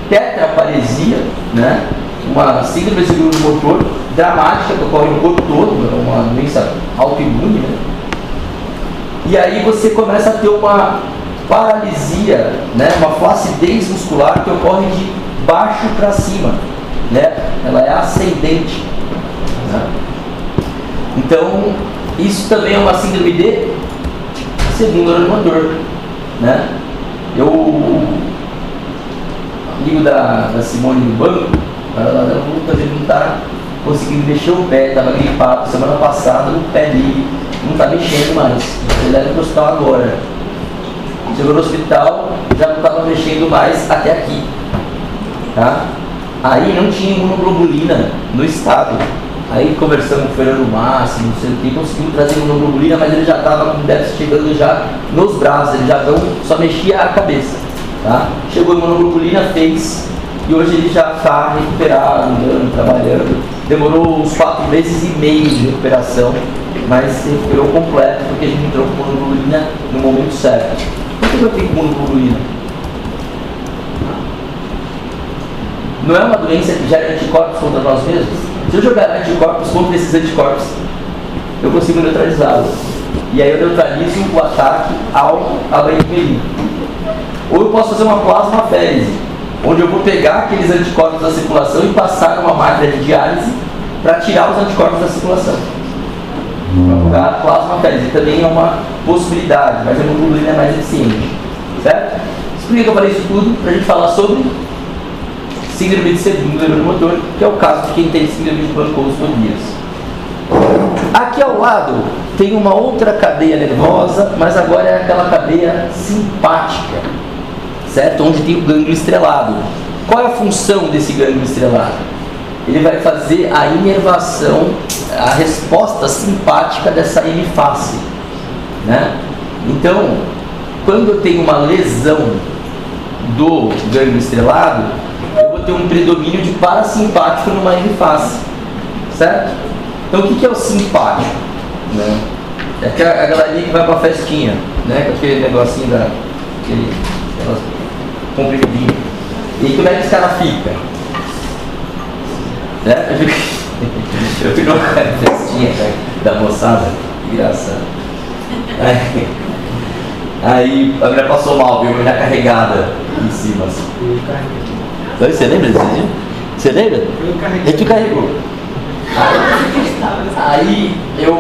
tetraparesia, né, uma síndrome de segundo motor dramática que ocorre no corpo todo, uma doença autoimune, né? E aí você começa a ter uma paralisia, né? Uma flacidez muscular que ocorre de baixo para cima, né? Ela é ascendente, né? Então, isso também é uma síndrome de segundo neuromotor, né? Eu, amigo da Simone do banco, ela não está conseguindo mexer o pé, estava gripado semana passada, o pé dele não está mexendo mais. Ele leva para o hospital agora. Chegou no hospital, já não estava mexendo mais até aqui. Tá? Aí não tinha imunoglobulina no estado. Aí conversamos com o Fernando Máximo, não sei o que, conseguimos trazer imunoglobulina, mas ele já estava com déficit chegando já nos braços, ele já só mexia a cabeça. Tá? Chegou a imunoglobulina, fez. E hoje ele já está recuperado, andando, trabalhando. Demorou uns 4 meses e meio de recuperação, mas se recuperou completo porque a gente entrou com imunoglobulina no momento certo. Por que eu tenho imunoglobulina? Não é uma doença que gera anticorpos contra nós mesmos? Se eu jogar anticorpos contra esses anticorpos, eu consigo neutralizá-los. E aí eu neutralizo o ataque à bainha de mielina. Ou eu posso fazer uma plasmaférese, onde eu vou pegar aqueles anticorpos da circulação e passar numa máquina de diálise para tirar os anticorpos da circulação. Para a plasmaférese também é uma possibilidade, mas a hemoglobina é mais eficiente. Certo? Por que eu falei isso tudo? Para a gente falar sobre síndrome de segundo neuromotor, que é o caso de quem tem síndrome de panicomostopias. Aqui ao lado tem uma outra cadeia nervosa, mas agora é aquela cadeia simpática, certo? Onde tem o gânglio estrelado. Qual é a função desse gânglio estrelado? Ele vai fazer a inervação, a resposta simpática dessa hemifácie, né? Então, quando eu tenho uma lesão do gânglio estrelado, eu vou ter um predomínio de parasimpático numa hemifácie, certo? Então, o que é o simpático? Né? É a galerinha que vai pra festinha, né? Com aquele negocinho aquelas comprimidinho. E como é que esse cara fica? Né? Eu fui numa festinha da moçada, engraçado. Aí a mulher passou mal, viu? A mulher carregada em cima. Assim. Você lembra desse dia? Você lembra? Ele te carregou. Aí eu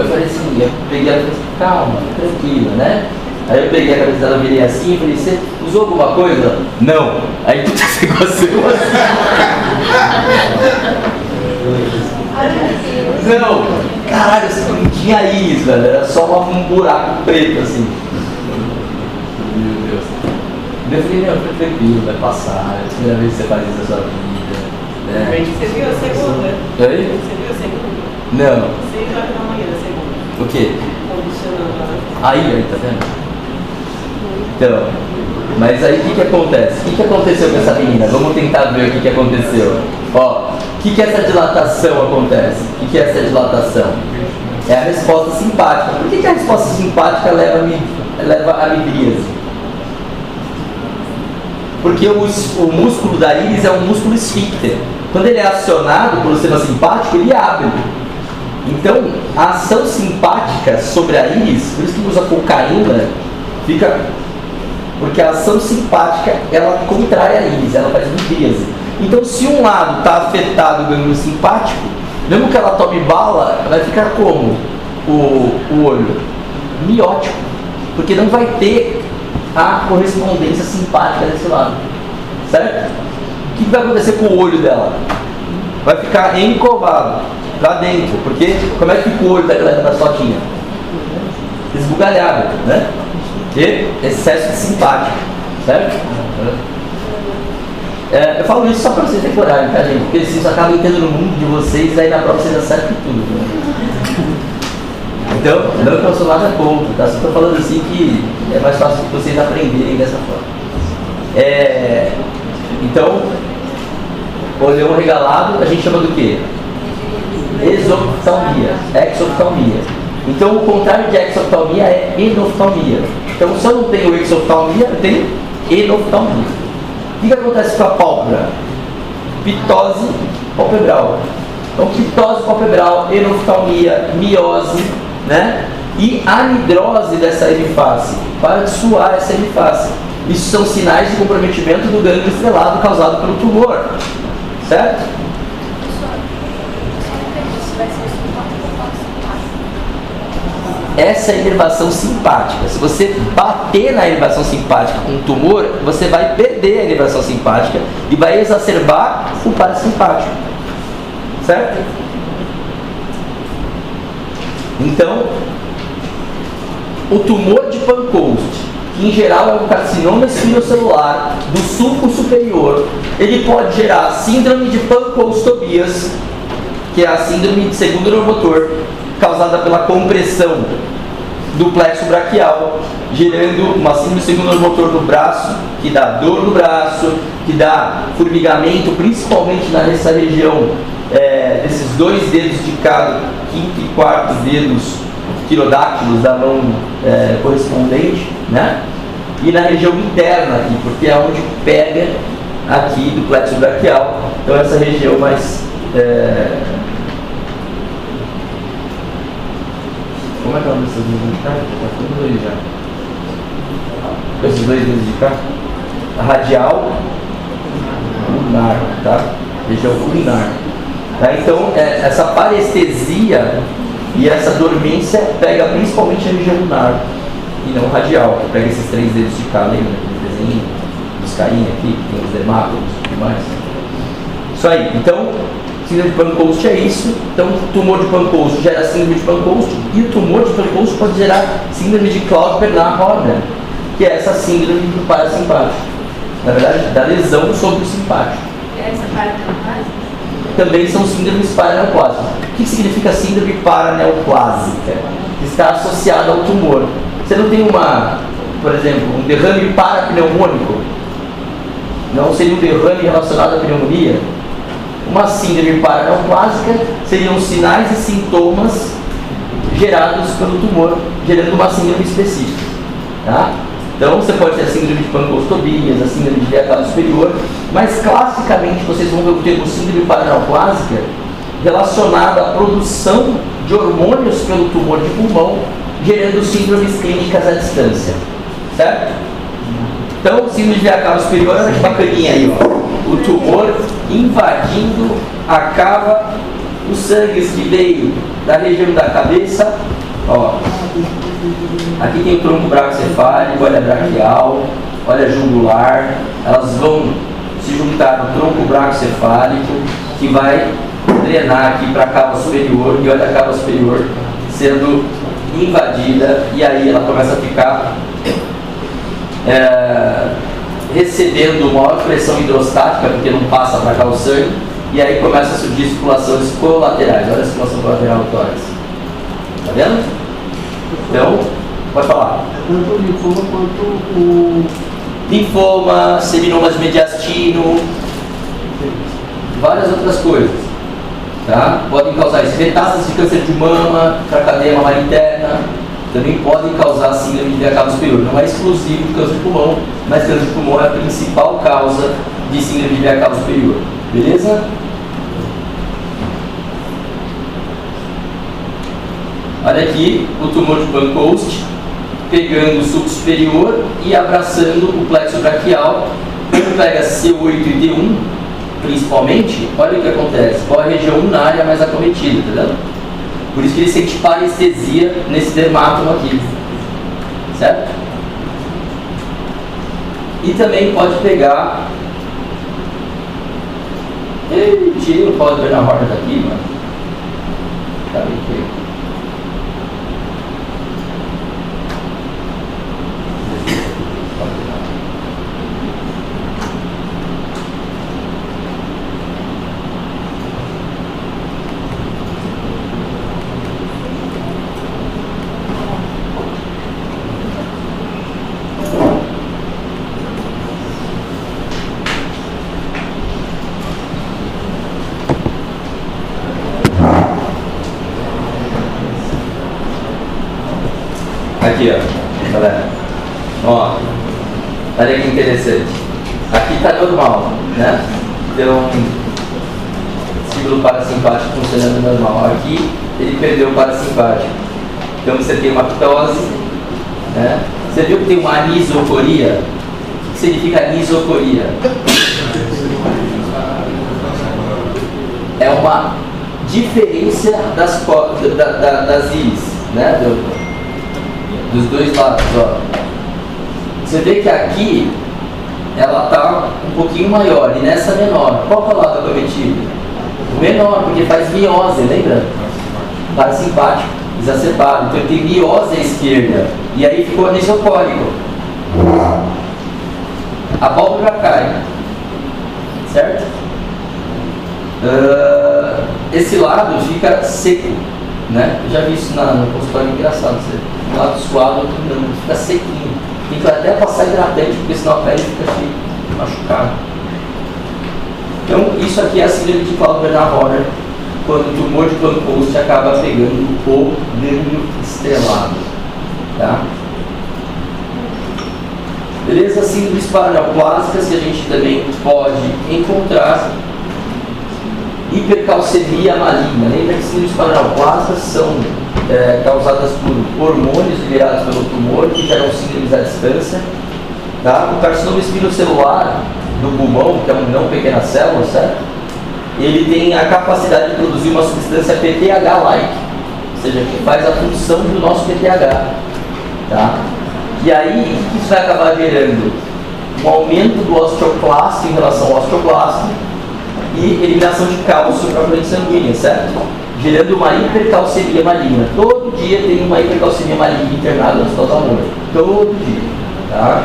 falei assim, eu peguei ela e falei assim, calma, tranquila, né? Aí eu peguei a cabeça dela, virei assim e falei, você usou alguma coisa? Não. Aí tu ficou assim. Não, caralho, não tinha isso, velho. Era só um buraco preto assim. Meu Deus. Eu falei, não, fica tranquilo, vai passar. É a primeira vez que você faz isso na sua vida. né? Você viu a segunda? Oi? Você viu a segunda? Não. 6 horas da manhã da segunda. O quê? Condicionando Aí, tá vendo? Então, mas aí o que acontece? O que aconteceu com essa menina? Vamos tentar ver o que aconteceu. Ó, o que essa dilatação acontece? O que é essa dilatação? É a resposta simpática. Por que a resposta simpática leva a midríase? Porque o músculo da íris é um músculo esfíncter. Quando ele é acionado pelo sistema simpático, ele abre. Então, a ação simpática sobre a íris, por isso que usa cocaína, fica... Porque a ação simpática, ela contrai a íris, ela faz midríase. Então, se um lado está afetado o gânglio simpático, mesmo que ela tome bala, vai ficar como o olho? Miótico. Porque não vai ter a correspondência simpática desse lado. Certo? O que vai acontecer com o olho dela? Vai ficar encovado para dentro. Porque como é que fica o olho da fotinha? Esbugalhado, né? De excesso de simpático. Certo? Eu falo isso só para vocês decorarem, tá, gente? Porque isso acaba entrando no mundo de vocês e aí na prova vocês acertam tudo. Né? Então, não que eu sou nada contra, tá? Só estou falando assim que é mais fácil que vocês aprenderem dessa forma. Então, olhão regalado, a gente chama do quê? Exoftalmia, exoftalmia. Então, o contrário de exoftalmia é enoftalmia. Então, se eu não tenho exoftalmia, eu tenho enoftalmia. O que acontece com a pálpebra? Pitose palpebral. Então, pitose palpebral, enoftalmia, miose, né? E anidrose dessa hemiface. Para de suar essa hemiface. Isso são sinais de comprometimento do gânglio estrelado causado pelo tumor. Certo? Essa é a inervação simpática. Se você bater na inervação simpática com um tumor, você vai perder a inervação simpática e vai exacerbar o parasimpático. Certo? Então, o tumor de Pancoast, que em geral é um carcinoma espinocelular do sulco superior, ele pode gerar síndrome de Pancoast-Tobias, que é a síndrome de segundo neuromotor, causada pela compressão do plexo braquial, gerando uma síndrome de segundo neuromotor do braço, que dá dor no braço, que dá formigamento, principalmente nessa região desses dois dedos de cada, quinto e quarto dedos quirodáctilos da mão correspondente, né? E na região interna aqui, porque é onde pega aqui do plexo braquial. Então essa região mais... Como é que é o nome desses dedos de cá? Tá tudo aí já. Esses dois dedos de cá? Radial, ulnar, tá? Região ulnar. Tá? Então, essa parestesia e essa dormência pega principalmente a região ulnar e não radial, que pega esses três dedos de cá, lembra aquele desenho dos carinhos aqui, que tem os dermátomos e tudo mais? Isso aí. Então, síndrome de Pancoast é isso. Então, tumor de Pancoast gera síndrome de Pancoast e o tumor de Pancoast pode gerar síndrome de Claude-Bernard-Horner, que é essa síndrome do parasimpático. Na verdade, da lesão sobre o simpático. Essa paraneoplásica? Também são síndromes paraneoplásicas. O que significa síndrome paraneoplásica? Está associada ao tumor. Você não tem por exemplo, um derrame parapneumônico? Não seria um derrame relacionado à pneumonia? Uma síndrome paraneoplásica seriam sinais e sintomas gerados pelo tumor, gerando uma síndrome específica. Tá? Então, você pode ter a síndrome de Pancoast-Tobias, a síndrome de diafragma superior, mas classicamente vocês vão ver o termo síndrome paraneoplásica relacionado à produção de hormônios pelo tumor de pulmão, gerando síndromes clínicas à distância. Certo? Então, síndrome de diafragma superior, olha que bacaninha aí, ó. O tumor invadindo a cava, os sangues que veio da região da cabeça, ó. Aqui tem o tronco braquiocefálico, olha braquial, olha jugular, elas vão se juntar no tronco braquiocefálico, que vai drenar aqui para a cava superior, e olha a cava superior sendo invadida, e aí ela começa a ficar recebendo maior pressão hidrostática, porque não passa para cá o sangue, e aí começa a surgir circulações colaterais. Olha a circulação colateral do tórax. Tá vendo? Então, pode falar. É tanto o linfoma quanto o... Linfoma, seminomas de mediastino, várias outras coisas. Tá? Podem causar isso. Metástases de câncer de mama, para a cadeia mamária interna, também podem causar síndrome de via cava superior. Não é exclusivo do câncer de pulmão, mas câncer de pulmão é a principal causa de síndrome de via cava superior. Beleza? Olha aqui o tumor de Pancoast, pegando o sulco superior e abraçando o plexo braquial. Quando pega C8 e D1, principalmente, olha o que acontece. Qual a região unária mais acometida, tá vendo? Por isso que ele sente parestesia nesse dermátomo aqui, certo? E também pode pegar... Ei, tira o pau de Bernard Horner daqui, mano. Tá bem feio. Aqui, ó, galera. Ó, olha que interessante. Aqui está normal, né? Então, símbolo parasimpático funcionando normal. Aqui, ele perdeu o parasimpático. Então, você tem uma ptose, né? Você viu que tem uma anisocoria? O que significa anisocoria? É uma diferença das íris, né? Dos dois lados, ó. Você vê que aqui ela está um pouquinho maior e nessa menor. Qual que é o lado acometido? O menor, porque faz miose, lembra? Parasimpático, exacerbado. Então tem miose à esquerda e aí ficou anisocórico. A pálpebra cai, certo? Esse lado fica seco, né? Eu já vi isso no consultório, engraçado. Um lado suado, outro não, fica sequinho. Tem que até passar hidratante, porque senão a pele fica cheia de machucado. Então, isso aqui é a síndrome de Claudio Bernard Horner, quando o tumor de Pancoast acaba pegando o gânglio estrelado. Tá? Beleza? Síndromes paraneoplásicas que a gente também pode encontrar. Hipercalcemia maligna. Lembra que síndromes paraneoplásicas são causadas por hormônios liberados pelo tumor que geram síndromes à distância. Tá? O carcinoma espinocelular do pulmão, que é um não pequena célula, certo? Ele tem a capacidade de produzir uma substância PTH-like, ou seja, que faz a função do nosso PTH. Tá? E aí, o que isso vai acabar gerando? Um aumento do osteoclasto em relação ao osteoclasto e eliminação de cálcio para a corrente sanguínea, certo? Gerando uma hipercalcemia maligna. Todo dia tem uma hipercalcemia maligna internada no Hospital do Amor. Todo dia. Tá?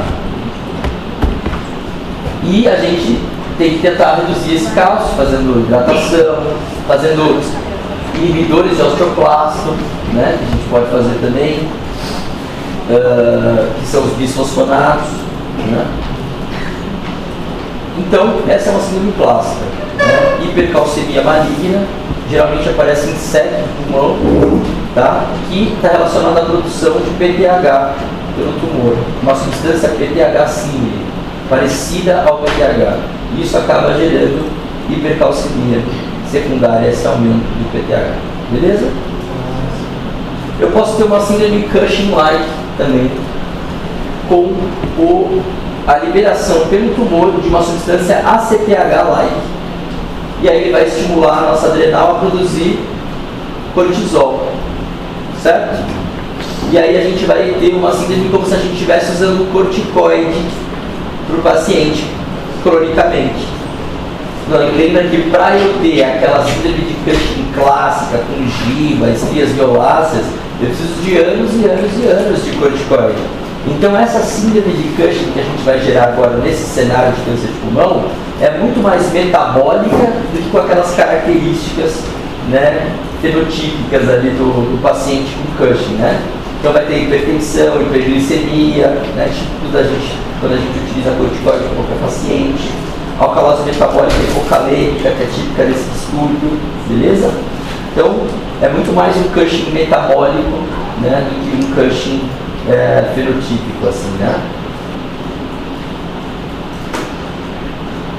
E a gente tem que tentar reduzir esse cálcio, fazendo hidratação, fazendo inibidores de osteoclasto, né? Que a gente pode fazer também, que são os bisfosfonatos, né? Então, essa é uma síndrome plástica, né? Hipercalcemia maligna, geralmente aparece em septo do pulmão, tá? Que está relacionada à produção de PTH pelo tumor, uma substância PTH símile, parecida ao PTH. Isso acaba gerando hipercalcemia secundária, esse aumento do PTH. Beleza? Eu posso ter uma síndrome Cushing-like também, com a liberação pelo tumor de uma substância ACTH-like. E aí ele vai estimular a nossa adrenal a produzir cortisol, certo? E aí a gente vai ter uma síndrome como se a gente estivesse usando corticoide para o paciente, cronicamente. Lembra que para eu ter aquela síndrome de Cushing clássica, com giba, estrias violáceas, eu preciso de anos e anos e anos de corticoide. Então essa síndrome de Cushing que a gente vai gerar agora nesse cenário de câncer de pulmão é muito mais metabólica do que com aquelas características, né, fenotípicas ali do paciente com Cushing, né? Então vai ter hipertensão, hiperglicemia, né, típico da gente, quando a gente utiliza corticoide com qualquer paciente, alcalose metabólica hipocalêmica, que é típica desse distúrbio, beleza? Então é muito mais um Cushing metabólico, né, do que um Cushing fenotípico, assim, né?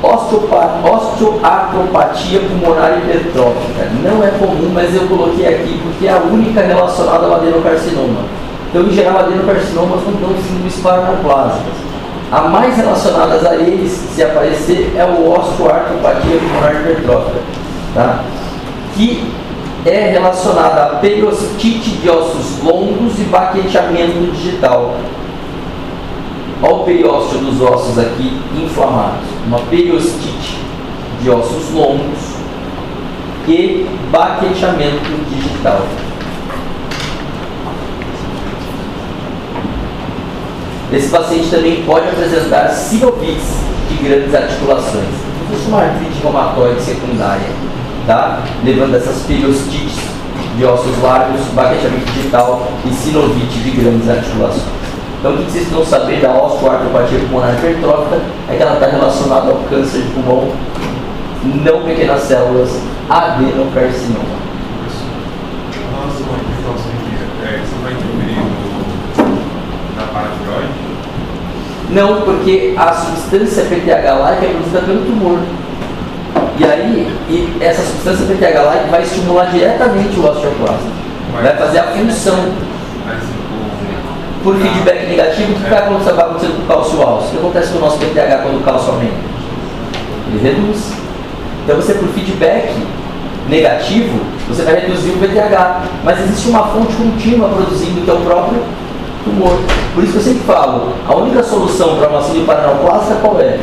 Osteoartropatia pulmonar hipertrófica. Não é comum, mas eu coloquei aqui porque é a única relacionada ao adenocarcinoma. Então, em geral, adenocarcinomas não dão síndromes paraneoplásicas. A mais relacionadas a eles, se aparecer, é o osteoartropatia pulmonar hipertrófica, tá? Que é relacionada a periostite de ossos longos e baqueteamento digital. Olha o periósteo dos ossos aqui inflamados. Uma periostite de ossos longos e baqueteamento digital. Esse paciente também pode apresentar sinovites de grandes articulações. Isso é uma artrite reumatoide secundária, tá? Levando essas periostites de ossos largos, baqueteamento digital e sinovite de grandes articulações. Então, o que vocês precisam saber da osteoartropatia pulmonar hipertrófica é que ela está relacionada ao câncer de pulmão, não pequenas células, adenocarcinoma. Nossa, uma questão seguinte, você vai interferir na paratiroide? Não, porque a substância PTH-like é produzida pelo tumor. E aí, essa substância PTH-like vai estimular diretamente o osteoclasto. Vai fazer a função. Por feedback negativo, o que vai acontecer com o cálcio alto? O que acontece com o nosso PTH quando o cálcio aumenta? Ele reduz. Então você, por feedback negativo, você vai reduzir o PTH. Mas existe uma fonte contínua produzindo, que é o próprio tumor. Por isso que eu sempre falo, a única solução para uma síndrome paraneoplástica qual é?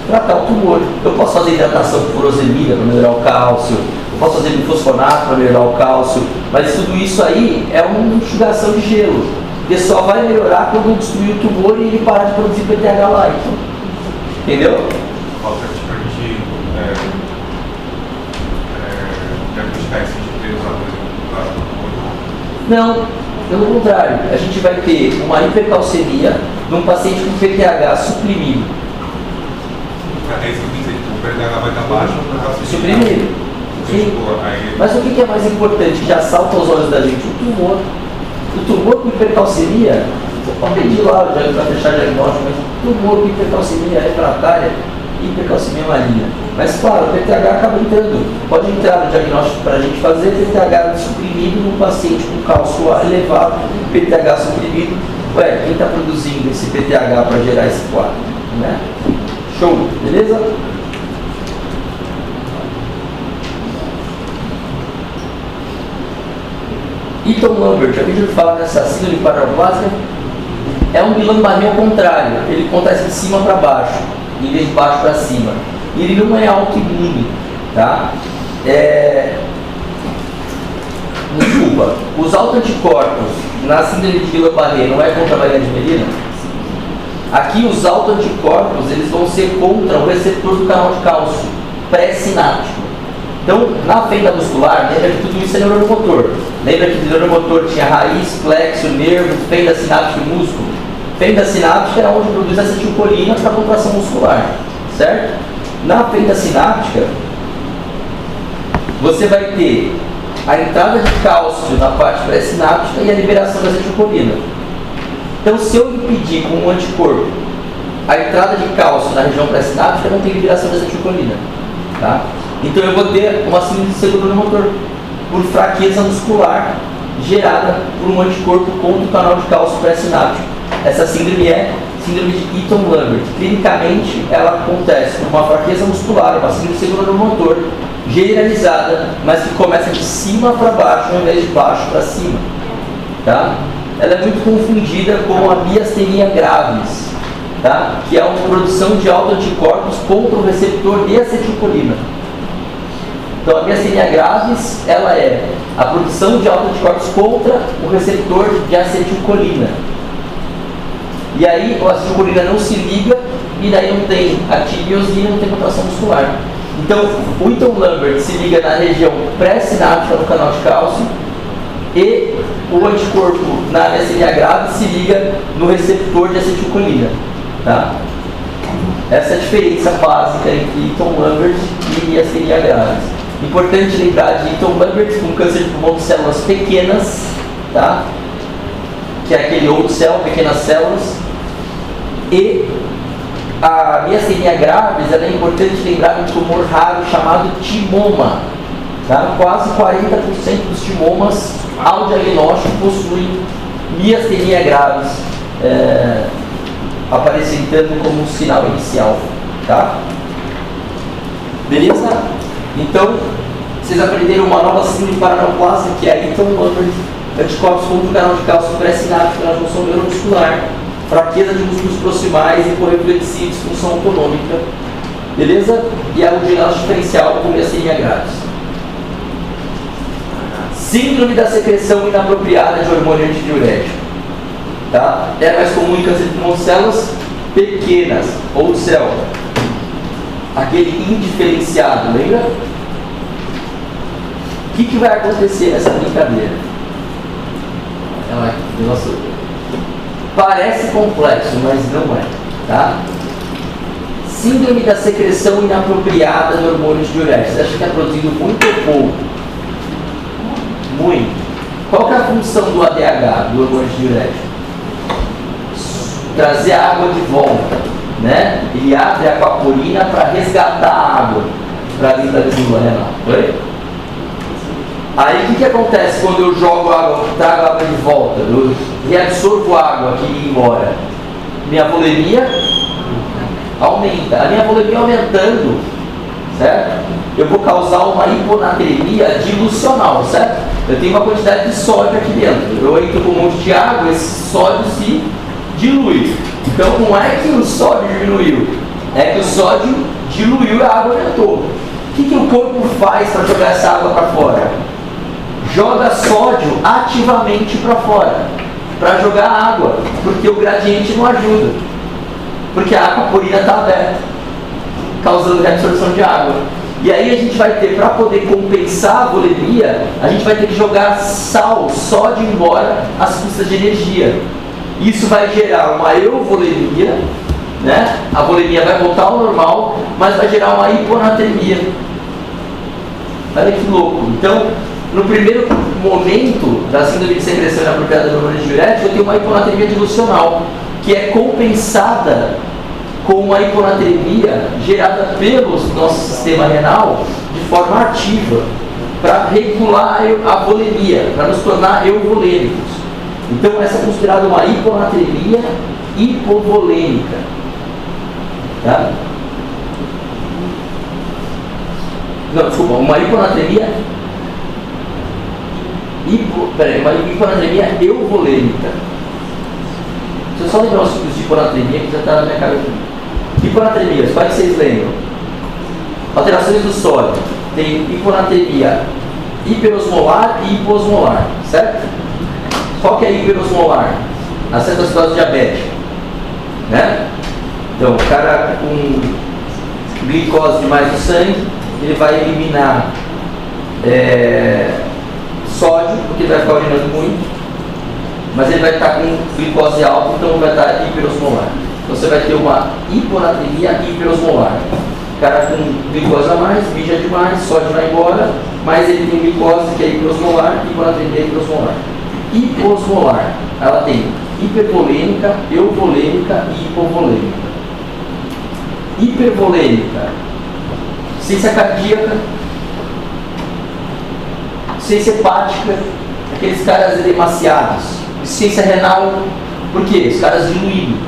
Tratar o tumor. Eu posso fazer hidratação com furosemida para melhorar o cálcio, eu posso fazer bifosfonato para melhorar o cálcio, mas tudo isso aí é uma enxugação de gelo. Porque só vai melhorar quando eu destruir o tumor e ele parar de produzir PTH-like. Entendeu? Falta tipo a gente diagnosticar esse tipo de usar Não, pelo contrário. A gente vai ter uma hipercalcemia num paciente com PTH suprimido. É isso que dizer, o PTH vai estar baixo por causa de Suprimido. Sim. Mas o que é mais importante que já salta aos olhos da gente? O tumor. O tumor com hipercalcemia, você pode pedir lá para fechar diagnóstico, mas tumor com hipercalcemia refratária, hipercalcemia maligna. Mas claro, o PTH acaba entrando. Pode entrar no diagnóstico para a gente fazer PTH suprimido num paciente com cálcio elevado, PTH suprimido. Ué, quem está produzindo esse PTH para gerar esse quadro? Né? Show, beleza? Eaton Lambert, já ouviu falar dessa síndrome paraneoplásica? É um Guillain-Barré ao contrário, ele acontece de cima para baixo, em vez de baixo para cima. E ele não é autoimune, tá? Desculpa, os autoanticorpos na síndrome de Guillain-Barré não é contra a variante de Melina? Aqui os autoanticorpos eles vão ser contra o receptor do canal de cálcio, pré-sináptico. Então, na fenda muscular, lembra que tudo isso é neuromotor. Lembra que o neuromotor tinha raiz, plexo, nervo, fenda sináptica e músculo? Fenda sináptica é onde produz acetilcolina para a contração muscular, certo? Na fenda sináptica, você vai ter a entrada de cálcio na parte pré-sináptica e a liberação da acetilcolina. Então, se eu impedir com um anticorpo a entrada de cálcio na região pré-sináptica, não tem liberação da acetilcolina, tá? Então eu vou ter uma síndrome de segundo neuromotor por fraqueza muscular gerada por um anticorpo contra o canal de cálcio pré-sináptico. Essa síndrome é síndrome de Eaton Lambert. Clinicamente, ela acontece com uma fraqueza muscular, uma síndrome de segundo neuromotor generalizada, mas que começa de cima para baixo ao invés de baixo para cima. Tá? Ela é muito confundida com a miastenia gravis, tá? Que é a produção de autoanticorpos contra o receptor de acetilcolina. Então, a miastenia gravis, ela é a produção de autoanticorpos contra o receptor de acetilcolina. E aí a acetilcolina não se liga e daí não tem actiniosina, não tem contração muscular. Então, o Eaton Lambert se liga na região pré-sináptica no canal de cálcio e o anticorpo na miastenia gravis se liga no receptor de acetilcolina. Tá? Essa é a diferença básica entre Eaton Lambert e miastenia gravis. Importante lembrar de Eaton Lambert com câncer de pulmão de células pequenas, tá? Que é aquele old cell, pequenas células. E a miastenia gravis, ela é importante lembrar de um tumor raro chamado timoma. Tá? Quase 40% dos timomas ao diagnóstico possuem miastenia gravis apresentando como um sinal inicial. Tá? Beleza? Então, vocês aprenderam uma nova síndrome paraneoplásica que é Eaton Lambert, anticorpos contra o canal de cálcio pré-sináptico na junção neuromuscular, fraqueza de músculos proximais, hiporreflexia e disfunção autonômica. Beleza? E a diagnóstico diferencial com miastenia gravis. Síndrome da secreção inapropriada de hormônio antidiurético. Tá? É mais comum em câncer de pulmão de células pequenas, ou céu. Aquele indiferenciado, lembra? O que vai acontecer nessa brincadeira? Nossa, parece complexo, mas não é. Tá? Síndrome da secreção inapropriada de hormônio antidiurético. Você acha que é produzido muito ou pouco? Muito. Qual que é a função do ADH, do hormônio antidiurético? Trazer a água de volta, né? Ele abre a aquaporina para resgatar a água para dentro da vesícula renal. Foi? Aí o que acontece quando eu jogo água, trago a água de volta? Eu reabsorvo a água que ia embora. Minha volemia aumenta. A minha volemia aumentando, certo? Eu vou causar uma hiponatremia dilucional, certo? Eu tenho uma quantidade de sódio aqui dentro. Eu entro com um monte de água, esse sódio se dilui. Então não é que o sódio diminuiu, é que o sódio diluiu e a água aumentou. O que o corpo faz para jogar essa água para fora? Joga sódio ativamente para fora, para jogar água, porque o gradiente não ajuda, porque a aquaporina está aberta, causando reabsorção de água. E aí a gente vai ter, para poder compensar a volemia, a gente vai ter que jogar sódio embora às custas de energia. Isso vai gerar uma euvolemia, né? A volemia vai voltar ao normal, mas vai gerar uma hiponatremia. Olha que louco. Então, no primeiro momento da síndrome de secreção inapropriada do hormônio antidiurético, eu tenho uma hiponatremia dilucional, que é compensada com uma hiponatremia gerada pelo nosso sistema renal de forma ativa, para regular a volemia, para nos tornar euvolêmicos. Então essa é considerada uma hiponatremia hipovolêmica. Tá? Não, desculpa, uma hiponatremia uma hiponatremia euvolêmica. Deixa eu só lembrar os tipos de hiponatremia que já está na minha cabeça. Hiponatremias, quais que vocês lembram? Alterações do sódio. Tem hiponatremia hiperosmolar e hiposmolar, certo? Qual que é a hiperosmolar? A cetoacidose diabética, né? Então, o cara com glicose demais no sangue, ele vai eliminar sódio, porque ele vai ficar urinando muito, mas ele vai estar com glicose alta, então vai estar hiperosmolar. Então você vai ter uma hiponatremia hiperosmolar. O cara com glicose a mais, mija demais, sódio vai embora, mas ele tem glicose que é hiperosmolar, hiponatremia hiperosmolar. Hiposmolar, ela tem hipervolêmica, euvolêmica e hipovolêmica. Hipervolêmica, insuficiência cardíaca, insuficiência hepática, aqueles caras edemaciados. Insuficiência renal, por quê? Os caras diluídos,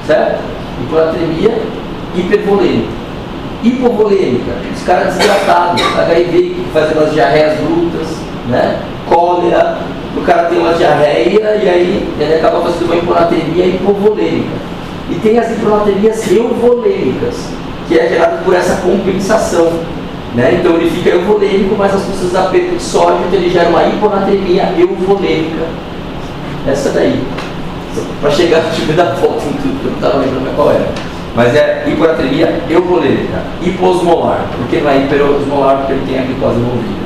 certo? Hiponatremia hipervolêmica. Hipovolêmica, os caras desidratados, HIV, que faz aquelas diarreias brutas, né? Cólera, o cara tem uma diarreia e aí ele acaba fazendo uma hiponatremia hipovolêmica. E tem as hiponatremias euvolêmicas, que é gerada por essa compensação, né? Então ele fica euvolêmico, mas as custas da perda de sódio, então ele gera uma hiponatremia euvolêmica. Essa daí, Para chegar no tipo da foto em tudo, que eu não estava lembrando qual era. Mas é hiponatremia euvolêmica, hiposmolar, porque não é hiperosmolar, porque ele tem a glicose envolvida.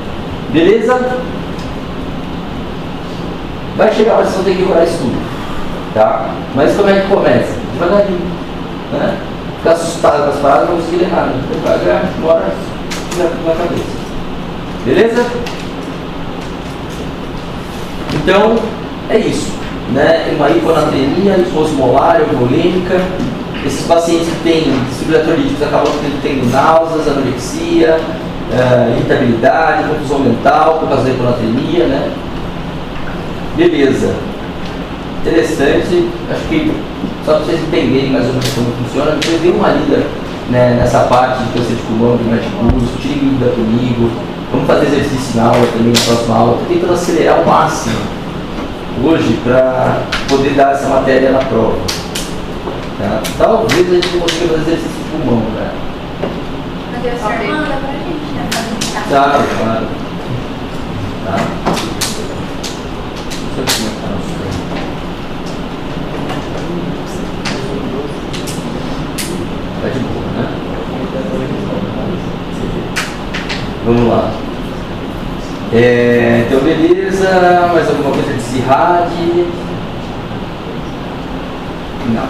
Beleza? Vai chegar, mas vocês vão ter que decorar isso tudo, tá? Mas como é que começa? Devagarinho, né? Ficar assustado com as paradas, não conseguir ler nada. Devagar, bora na cabeça. Beleza? Então, é isso, né? Uma hiponatremia, hiposmolar, euvolêmica. Esses pacientes que têm desfibrilatorite acabam tendo náuseas, anorexia, irritabilidade, confusão mental por causa da hiponatremia, né? Beleza. Interessante. Acho que só para vocês entenderem mais ou menos como funciona, eu dei uma lida, né, nessa parte de câncer de pulmão, de curso, tirem dúvida comigo. Vamos fazer exercício na aula também, na próxima aula. Estou tentando acelerar ao máximo hoje para poder dar essa matéria na prova. Tá? Talvez a gente consiga fazer exercício de pulmão, né? Mas essa manda pra gente, né? Claro, claro. Tá? Deixa eu comentar isso aí. Tá de boa, né? Vamos lá. Então, beleza. Mais alguma coisa de CIRAD? Não.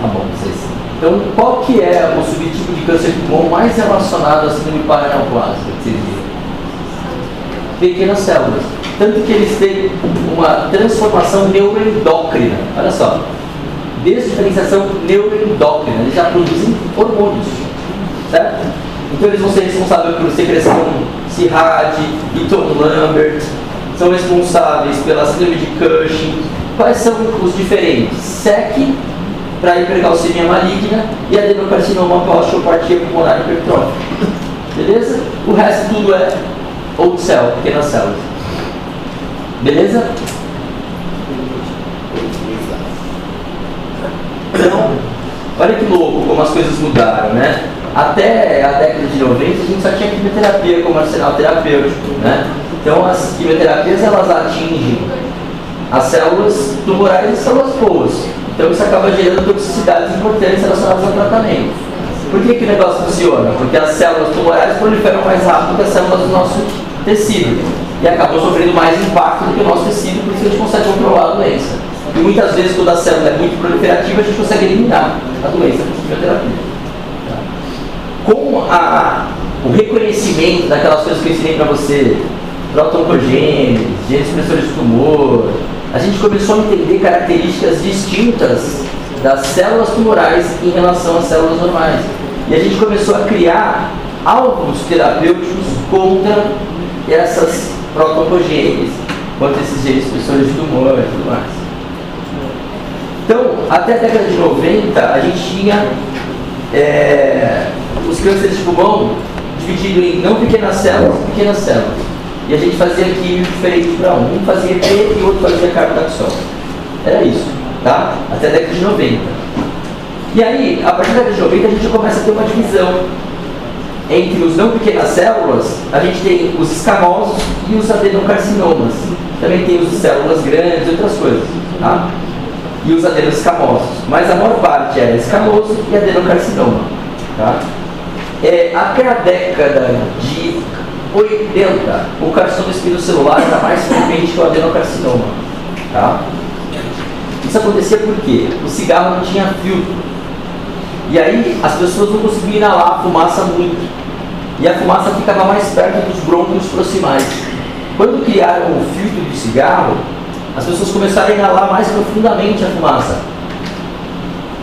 Tá bom, vocês. Então, qual que é o subtipo de câncer de pulmão mais relacionado à síndrome paraneoplásica que vocês viram? Pequenas células. Tanto que eles têm uma transformação neuroendócrina. Olha só. Desdiferenciação neuroendócrina. Eles já produzem hormônios. Certo? Então, eles vão ser responsáveis por secreção CIRAD, Eaton-Lambert. São responsáveis pela síndrome de Cushing. Quais são os diferentes? SEC, para hipercalcemia maligna, e adenocarcinoma para osteopatia pulmonar hipertrófica. Beleza? O resto tudo é old cell, pequenas células. Beleza? Então, olha que louco como as coisas mudaram, né? Até a década de 90 a gente só tinha quimioterapia como arsenal terapêutico, né? Então as quimioterapias elas atingem as células tumorais e as células boas. Então isso acaba gerando toxicidades importantes relacionadas ao tratamento. Por que o negócio funciona? Porque as células tumorais proliferam mais rápido que as células do nosso tecido e acabam sofrendo mais impacto do que o nosso tecido, por isso a gente consegue controlar a doença. E muitas vezes quando a célula é muito proliferativa a gente consegue eliminar a doença com quimioterapia. Com o reconhecimento daquelas coisas que eu ensinei para você, proto-oncogênese, genes expressores de tumor, a gente começou a entender características distintas das células tumorais em relação às células normais. E a gente começou a criar alvos terapêuticos contra essas proto-oncogêneses, contra esses genes expressores de tumor e tudo mais. Então, até a década de 90, a gente tinha os cânceres de pulmão dividido em não pequenas células e pequenas células. E a gente fazia químico diferente para um fazia P e o outro fazia carbotaxol. Era isso, tá? Até a década de 90. E aí, a partir da década de 90, a gente começa a ter uma divisão. Entre os não pequenas células, a gente tem os escamosos e os adenocarcinomas. Também tem os células grandes e outras coisas, tá? E os adenoscamosos. Mas a maior parte é escamoso e adenocarcinoma, tá? Até a década de 80, o carcinoma espinocelular era mais frequente que o adenocarcinoma, tá? Isso acontecia porque o cigarro não tinha filtro. E aí as pessoas não conseguiam inalar a fumaça muito. E a fumaça ficava mais perto dos brônquios proximais. Quando criaram o filtro de cigarro, as pessoas começaram a inalar mais profundamente a fumaça,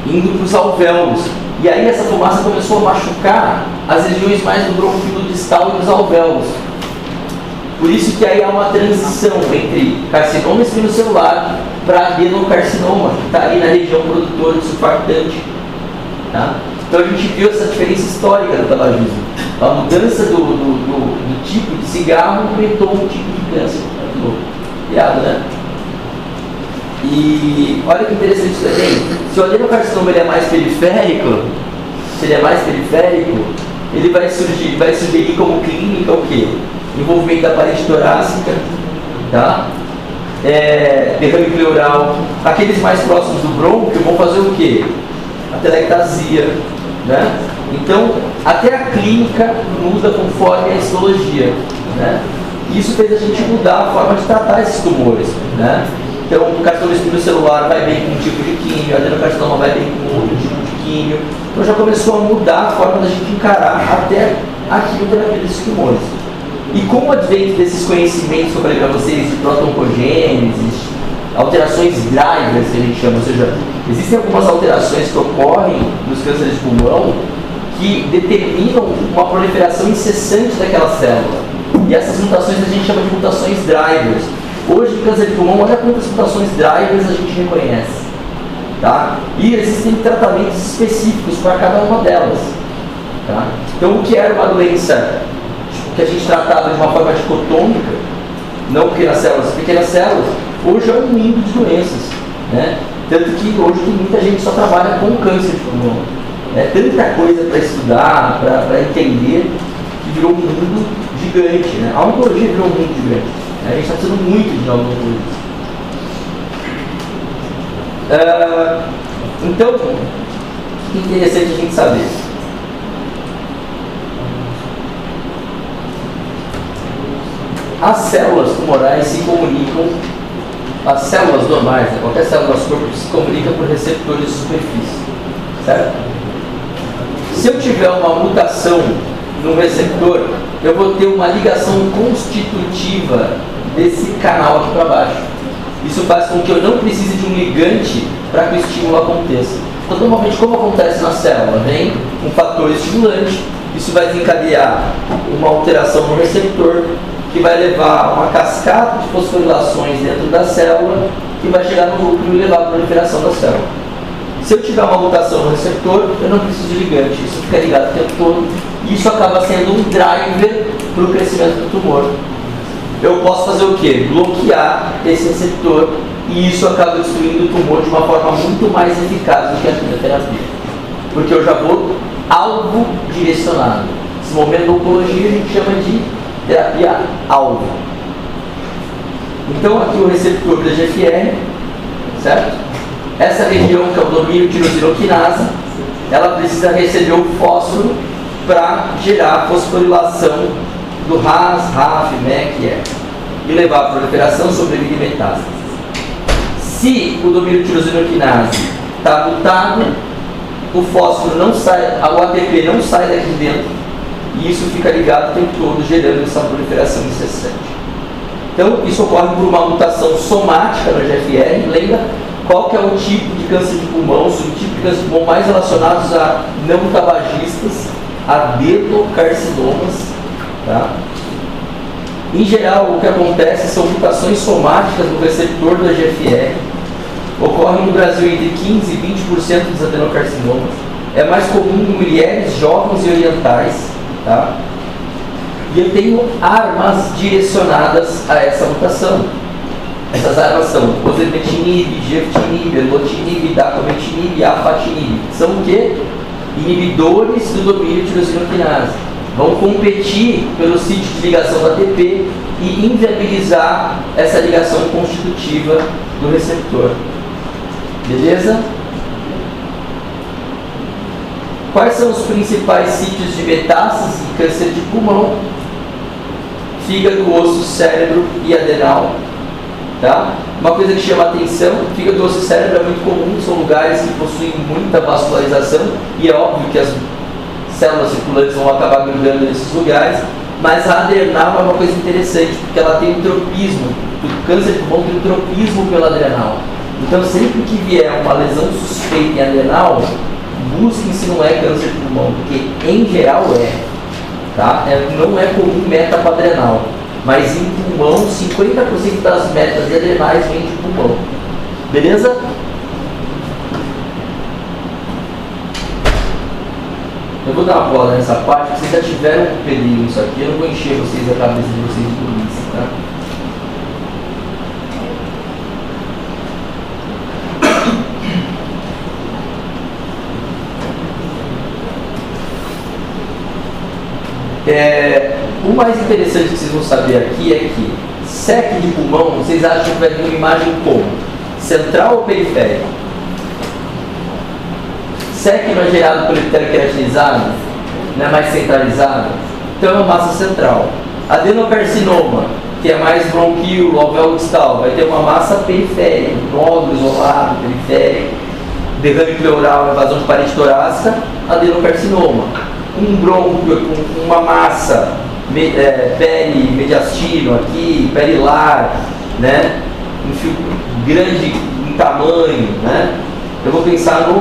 indo para os alvéolos. E aí essa fumaça começou a machucar as regiões mais do brônquio distal e dos alvéolos. Por isso que aí há uma transição entre carcinoma espinocelular para adenocarcinoma, que está ali na região produtora de surfactante. Tá? Então a gente viu essa diferença histórica do tabagismo. A mudança do tipo de cigarro aumentou o tipo de câncer. Piada, né? E olha que interessante isso também. Se o adenocarcinoma ele é mais periférico, ele vai sugerir como clínica o quê? Envolvimento da parede torácica, tá? derrame pleural. Aqueles mais próximos do brônquio vão fazer o quê? A telectasia, né? Então, até a clínica muda conforme a histologia, né? Isso fez a gente mudar a forma de tratar esses tumores, né? Então, o carcinoma espinocelular vai bem com um tipo de químio, a adenocarcinoma vai bem com outro tipo de químio. Então, já começou a mudar a forma da gente encarar até a quimioterapia desses tumores. E com o advento desses conhecimentos que eu falei para vocês, de proto-oncogênese, alterações drivers, que a gente chama, ou seja, existem algumas alterações que ocorrem nos cânceres de pulmão que determinam uma proliferação incessante daquela célula. E essas mutações a gente chama de mutações drivers. Hoje, em câncer de pulmão, olha quantas mutações drivers a gente reconhece. Tá? E existem tratamentos específicos para cada uma delas. Tá? Então, o que era uma doença que a gente tratava de uma forma dicotômica, não pequenas células, hoje é um mundo de doenças. Né? Tanto que hoje tem muita gente que só trabalha com câncer de pulmão. Tanta coisa para estudar, para entender, que virou um mundo gigante. Né? A oncologia virou um mundo gigante. A gente está precisando muito de novas oncologias. Então, o que é interessante a gente saber? As células tumorais se comunicam, as células normais, né? Qualquer célula do nosso corpo se comunica por receptores de superfície, certo? Se eu tiver uma mutação no receptor, eu vou ter uma ligação constitutiva desse canal aqui para baixo. Isso faz com que eu não precise de um ligante para que o estímulo aconteça. Então, normalmente, como acontece na célula? Vem um fator estimulante, isso vai desencadear uma alteração no receptor, que vai levar a uma cascata de fosforilações dentro da célula, que vai chegar no núcleo e levar à proliferação da célula. Se eu tiver uma mutação no receptor, eu não preciso de ligante, isso fica ligado o tempo todo, e isso acaba sendo um driver para o crescimento do tumor. Eu posso fazer o quê? Bloquear esse receptor, e isso acaba destruindo o tumor de uma forma muito mais eficaz do que a quimioterapia. Porque eu já vou alvo direcionado. Esse momento da oncologia a gente chama de terapia alvo. Então aqui o receptor da GFR, certo? Essa região que é o domínio tirosinoquinase, ela precisa receber o fósforo para gerar a fosforilação do RAS, RAF, MEC e ER, e levar a proliferação, sobrevida e metástase. Se o domínio tirosinoquinase está mutado, o fósforo não sai, o ATP não sai daqui dentro, e isso fica ligado o tempo todo, gerando essa proliferação incessante. Então, isso ocorre por uma mutação somática na GFR. Lembra qual que é o tipo de câncer de pulmão, o subtipo de câncer de pulmão mais relacionados a não tabagistas, a adenocarcinomas. Tá? Em geral, o que acontece são mutações somáticas no receptor da GFR. Ocorrem no Brasil entre 15% e 20% dos adenocarcinomas. É mais comum em mulheres jovens e orientais. Tá? E eu tenho armas direcionadas a essa mutação. Essas armas são osimertinib, geftinib, erlotinib, dacometinib e afatinib. São o quê? Inibidores do domínio tirosinoquinase. Vão competir pelo sítio de ligação do ATP e inviabilizar essa ligação constitutiva do receptor. Beleza? Quais são os principais sítios de metástase em câncer de pulmão? Fígado, osso, cérebro e adenal. Tá? Uma coisa que chama atenção, fígado, osso e cérebro é muito comum, são lugares que possuem muita vascularização, e é óbvio que as células circulantes vão acabar grudando nesses lugares, mas a adrenal é uma coisa interessante, porque ela tem um tropismo, o câncer de pulmão tem um tropismo pela adrenal. Então, sempre que vier uma lesão suspeita em adrenal, busquem se não é câncer de pulmão, porque em geral é. Tá? Não é comum metapadrenal, mas em pulmão, 50% das metas adrenais vêm de pulmão. Beleza? Eu vou dar uma bola nessa parte, porque vocês já tiveram um período isso aqui, eu não vou encher vocês a cabeça de vocês de burrice, tá? O mais interessante que vocês vão saber aqui é que SEC de pulmão, vocês acham que vai ter uma imagem como? Central ou periférica? SEC não é gerado por epitélio queratinizado? Não é mais centralizado? Então é uma massa central. Adenocarcinoma, que é mais bronquíolo, alvéolo distal, vai ter uma massa periférica, nódulo isolado, periférico, derrame pleural, invasão de parede torácica, adenocarcinoma. Um brônquio com uma massa perimediastino aqui, perilar, né? Grande em tamanho, né? Eu vou pensar no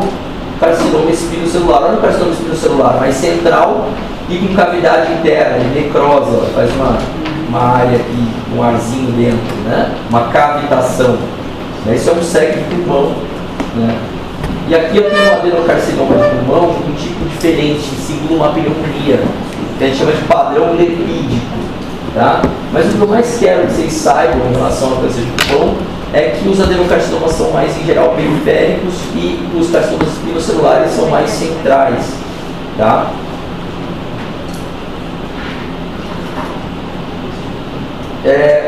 carcinoma espinocelular, não no carcinoma espinocelular, mas central e com cavidade interna, de necrose, ó, faz uma área aqui, um arzinho dentro, né? Uma cavitação. Isso é um SEC de pulmão, né? E aqui eu tenho um adenocarcinoma de pulmão, um tipo diferente, que simula uma pneumonia, que a gente chama de padrão lipídico, tá? Mas o que eu mais quero que vocês saibam em relação ao câncer de pulmão é que os adenocarcinomas são mais, em geral, periféricos e os carcinomas espinocelulares são mais centrais, tá?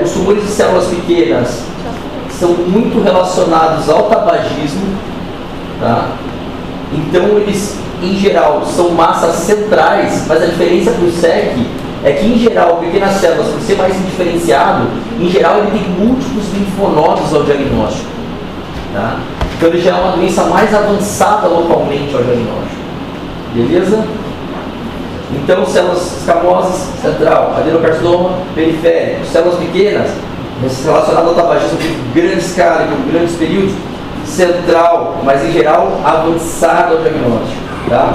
Os tumores de células pequenas são muito relacionados ao tabagismo, tá? Então eles, em geral, são massas centrais, mas a diferença para o SEC é que, em geral, pequenas células, por ser mais indiferenciado, em geral ele tem múltiplos linfonodos ao diagnóstico, tá? Então ele já é uma doença mais avançada localmente ao diagnóstico, beleza? Então, células escamosas, central, adenocarcinoma, periférico, células pequenas, relacionadas ao tabagismo de grande escala e por grandes períodos, central, mas em geral avançado ao diagnóstico, tá?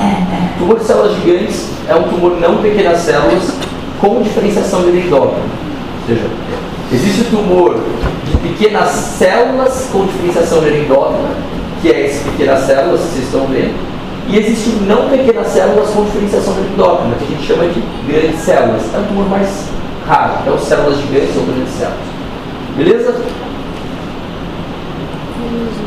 Tumor de células gigantes é um tumor não pequenas células com diferenciação de endócrino, ou seja, existe o tumor de pequenas células com diferenciação de endócrina, que é esse pequenas células que vocês estão vendo. E existe não pequenas células com diferenciação endócrina, que a gente chama de grandes células. É um tumor mais raro, é as células gigantes ou grandes células. Beleza?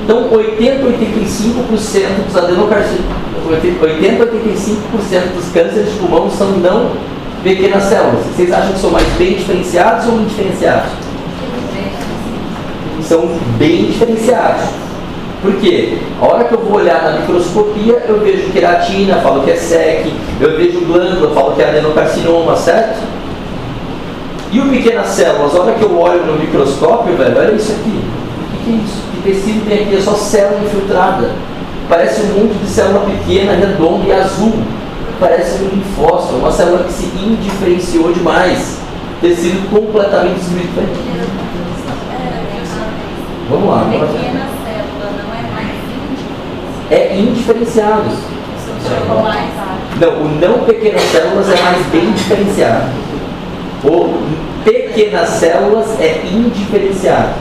Então, 80 a 85% dos adenocarcinomas, 80 a 85% dos cânceres de pulmão são não pequenas células. Vocês acham que são mais bem diferenciados ou indiferenciados? São bem diferenciados. Por quê? A hora que eu vou olhar na microscopia, eu vejo queratina, falo que é SEC, eu vejo glândula, falo que é adenocarcinoma, certo? E o pequenas células, a hora que eu olho no microscópio, velho, olha isso aqui. O que é isso? Que tecido tem aqui? É só célula infiltrada. Parece um monte de célula pequena, redonda e azul. Parece um linfócito, uma célula que se indiferenciou demais. Tecido completamente destruído. Vamos lá. Pequena célula não é mais indiferenciado. É indiferenciado. Não, o não pequenas células é mais bem diferenciado. O pequenas células é indiferenciado.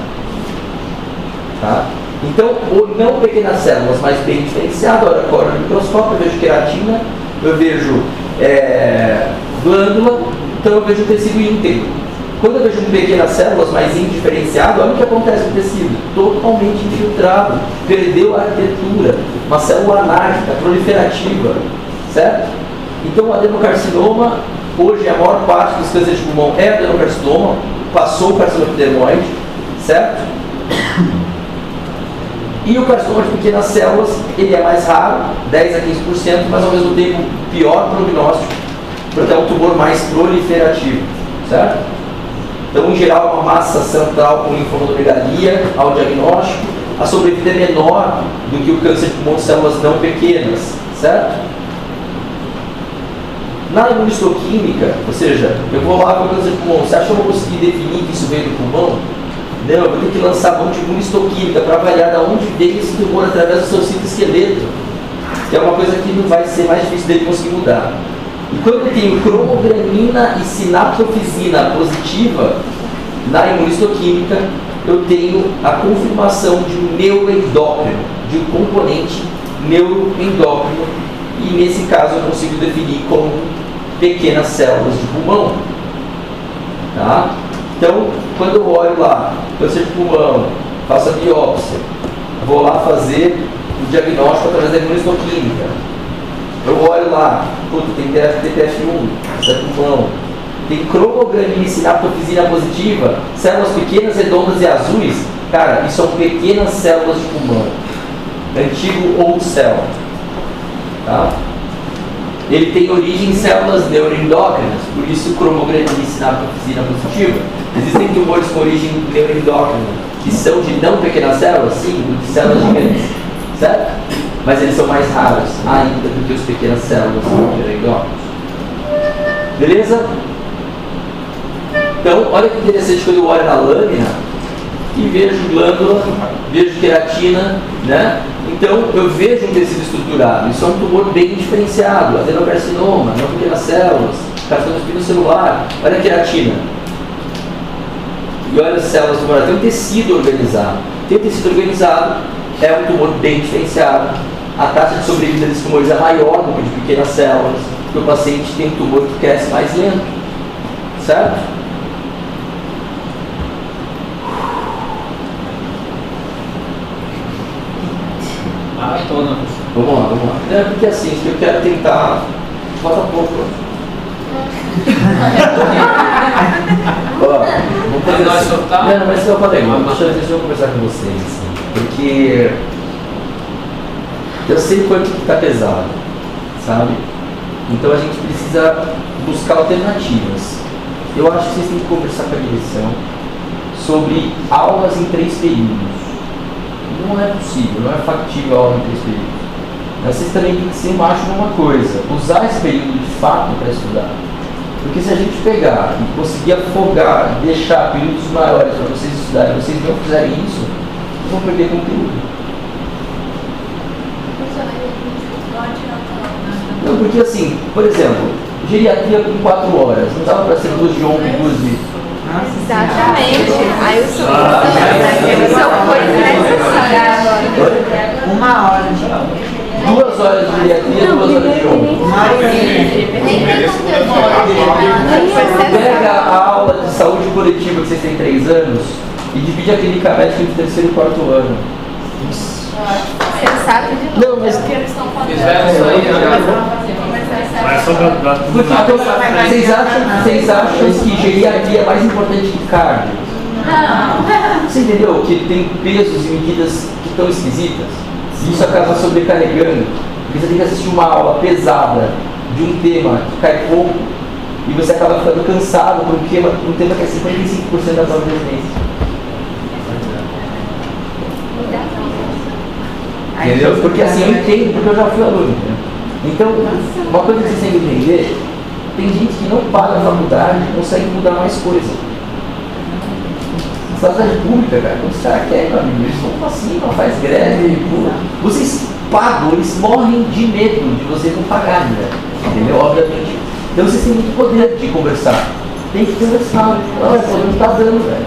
Tá? Então, o não pequenas células, mas bem diferenciado, olha agora no microscópio, eu vejo queratina, eu vejo glândula, então eu vejo o tecido íntegro. Quando eu vejo pequenas células, mais indiferenciado, olha o que acontece com o tecido, totalmente infiltrado, perdeu a arquitetura, uma célula anárquica, proliferativa, certo? Então, o adenocarcinoma, hoje a maior parte dos cânceres de pulmão é adenocarcinoma, passou o carcinoma epidermoide, certo? E o carcinoma de pequenas células, ele é mais raro, 10 a 15%, mas ao mesmo tempo pior prognóstico, porque é um tumor mais proliferativo, certo? Então, em geral, uma massa central com linfonodomegalia ao diagnóstico, a sobrevida é menor do que o câncer de pulmão de células não pequenas, certo? Na imunistoquímica, ou seja, eu vou lá com o câncer de pulmão, você acha que eu vou conseguir definir que isso veio do pulmão? Não, eu vou ter que lançar mão de imunistoquímica para avaliar de onde veio esse tumor através do seu citoesqueleto, que é uma coisa que não vai ser mais difícil dele conseguir mudar. E quando eu tenho cromogramina e sinaptofisina positiva, na imunistoquímica, eu tenho a confirmação de um neuroendócrino, de um componente neuroendócrino, e nesse caso eu consigo definir como pequenas células de pulmão. Tá? Então, quando eu olho lá, câncer de pulmão, faço a biópsia, vou lá fazer o diagnóstico através da imunistoquímica. Eu olho lá, tem TPF1, câncer de pulmão, tem cromogranina e sinaptofisina positiva, células pequenas, redondas e azuis. Cara, isso são pequenas células de pulmão. Antigo old cell. Tá? Ele tem origem em células neuroendócrinas, por isso cromogranina e sinaptofisina positiva. Existem tumores com origem neuroendócrina, que são de não pequenas células, sim, de células gigantes, certo? Mas eles são mais raros ainda do que as pequenas células neuroendócrinas. Beleza? Então, olha que interessante quando eu olho na lâmina e vejo glândula, vejo queratina, né? Então, eu vejo um tecido estruturado. Isso é um tumor bem diferenciado, adenocarcinoma, não pequenas células, carcinoma espinocelular. Olha a queratina. E olha as células tumorais. Tem um tecido organizado. Tem um tecido organizado, é um tumor bem diferenciado. A taxa de sobrevida desses tumores é maior do que de pequenas células, porque o paciente tem um tumor que cresce mais lento. Certo? Maratona. Vamos lá. É porque assim, eu quero tentar. Falta pouco. Ó, vamos fazer Nós assim. soltar? Não, mas eu falei, deixa eu conversar com vocês, assim, porque eu sei quanto que tá pesado, sabe? Então a gente precisa buscar alternativas. Eu acho que vocês têm que conversar com a direção sobre aulas em 3 períodos. Não é possível, não é factível a aula em 3 períodos. Mas vocês também têm que ser macho numa coisa, usar esse período de fato para estudar. Porque se a gente pegar e conseguir afogar, deixar períodos maiores para vocês estudarem, vocês não fizerem isso, vocês vão perder conteúdo. Não, porque assim, por exemplo, geriatria com 4 horas, não dava para ser 2 de ontem e 2 de... Exatamente. Aí o seu foi necessário. 1 hora de 2 horas de geriatria, 2 horas de ontem. Pega a aula de saúde coletiva que vocês têm 3 anos e divide a clínica médica entre 3º e 4º ano. Sensato de novo. Não, mas Fizeram isso aí, né? Mas só pra vocês acham que geriatria é mais importante que cardio? Não. Você entendeu? Que tem pesos e medidas que estão esquisitas? E isso acaba sobrecarregando. Porque você tem que assistir uma aula pesada de um tema que cai pouco e você acaba ficando cansado por um tema que é 55% da sua residência. Entendeu? Porque assim, eu entendo, porque eu já fui aluno. Né? Então, uma coisa que vocês têm que entender, tem gente que não paga a faculdade e consegue mudar mais coisa. Faculdade pública, cara, quando os caras querem, meu amigo, eles vão pra cima, faz greve, vocês pagam, eles morrem de medo de vocês não pagarem, né? Entendeu? Obviamente. Então vocês têm muito poder de conversar. Tem que conversar. Olha, não tá dando, velho.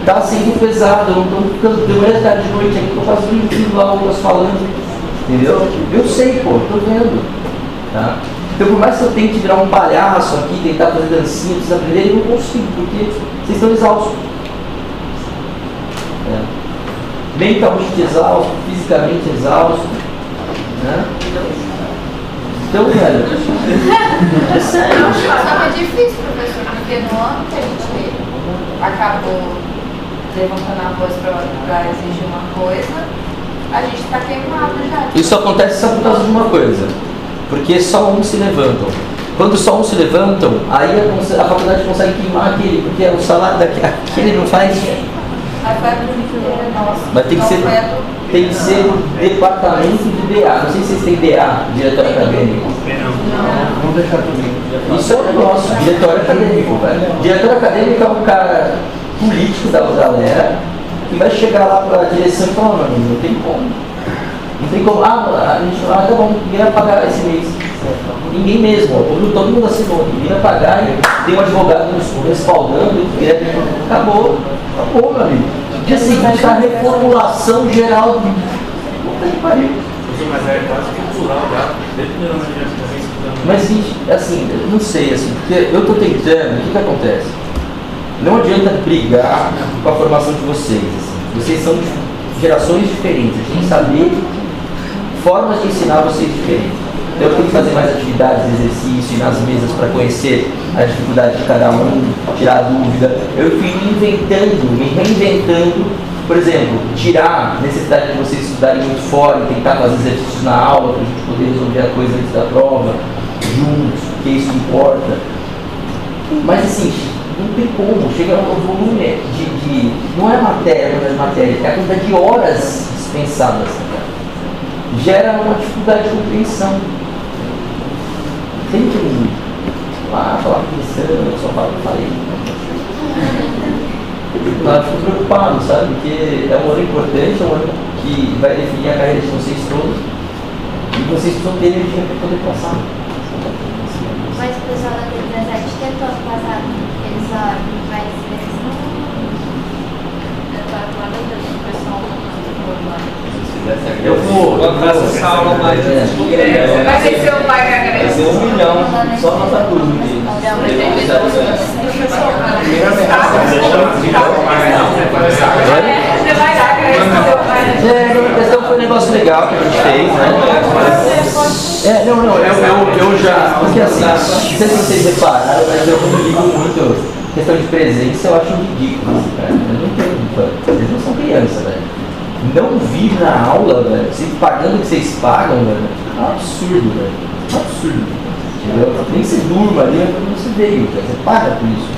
Tá sendo pesado, eu não tô ficando de manhã, tarde, de noite, aqui eu faço vídeo lá, outras falando. Entendeu? Eu sei, pô, tô vendo. Tá? Então por mais que eu tente virar um palhaço aqui, tentar fazer dancinha, vocês aprenderem, eu não consigo, porque vocês estão exaustos. Mentalmente exausto, fisicamente exausto, né? Então, velho, é sério. Só que é difícil, professor, porque no ano que a gente acabou levantando a voz para exigir uma coisa, a gente está queimado já. Isso acontece só por causa de uma coisa, porque só uns se levantam. Quando só uns se levantam, aí a faculdade consegue queimar aquele, porque o salário daquele não faz. Aí foi a primeira nossa. Mas tem que ser o departamento de DA. Não sei se vocês têm DA, diretor acadêmico. Vamos deixar tudo. Isso é o nosso, diretor acadêmico, velho. Diretor acadêmico é um cara político da galera que vai chegar lá para a direção e falar, não tem como. Não tem como, a gente tá bom, ninguém vai pagar esse mês. Ninguém mesmo, todo mundo assinou, ninguém vai pagar e tem um advogado nos respaldando, acabou, meu amigo. Dia seguinte, a reformulação geral de. Puta que pariu. Mas é quase cultural já. Desde o primeiro ano já vem estudando. Mas, gente, assim, eu não sei, assim, porque eu tô tentando, o que acontece? Não adianta brigar com a formação de vocês, assim. Vocês são de gerações diferentes, a gente tem que saber formas de ensinar vocês diferentes. Então eu tenho que fazer mais atividades de exercício nas mesas para conhecer a dificuldade de cada um, tirar a dúvida. Eu fui me reinventando. Por exemplo, tirar a necessidade de vocês estudarem muito fora e tentar fazer exercícios na aula para a gente poder resolver a coisa antes da prova, juntos, porque isso importa. Mas assim, não tem como, chega no volume de não é matéria, não é matéria, é a quantidade de horas dispensadas. Gera uma dificuldade de compreensão. Tem que lá falar pensando, só falei. Eu fico preocupado, sabe? Porque é um ano importante, é um ano que vai definir a carreira de vocês todos e vocês precisam ter energia para poder passar. Mas o pessoal da 17 tentou ano passado, eles falaram, mas eles não. Eu vou fazer essa aula mais Vai ser seu pai que agradece. 1 milhão, só nossa turma. Você vai dar agradecer seu pai. a questão foi um negócio legal que a gente fez, né? Eu já. Porque assim, não sei se vocês repararam, mas eu não ligo muito. Questão de presença eu acho ridículo, assim, cara. Eu não entendo, eles não são crianças, velho. Não vir na aula, velho, vocês pagando o que vocês pagam, velho, é um absurdo, velho. É um absurdo. Entendeu? Nem se durma ali, mas você veio, cara. Você paga por isso.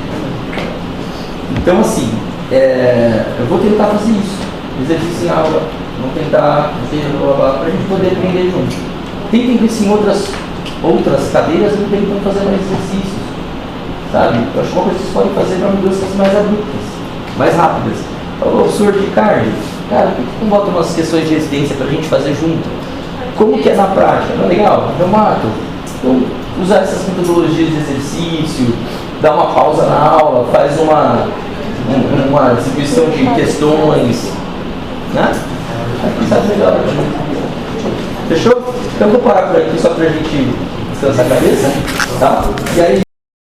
Então, assim, eu vou tentar fazer isso. Exercício em aula, vamos tentar, para a gente poder aprender junto. Tentem ver se em outras cadeiras não tem como fazer mais exercícios. Sabe? Eu acho que uma coisa que vocês podem fazer para mudanças mais adultas, mais rápidas. O professor de cardio, cara, por que não bota umas questões de residência para a gente fazer junto? Como que é na prática? Não é legal? Eu mato. Então, usar essas metodologias de exercício, dar uma pausa na aula, faz uma distribuição de questões, né? Aqui está melhor. Fechou? Então eu vou parar por aqui só para a gente descansar a cabeça, tá? E aí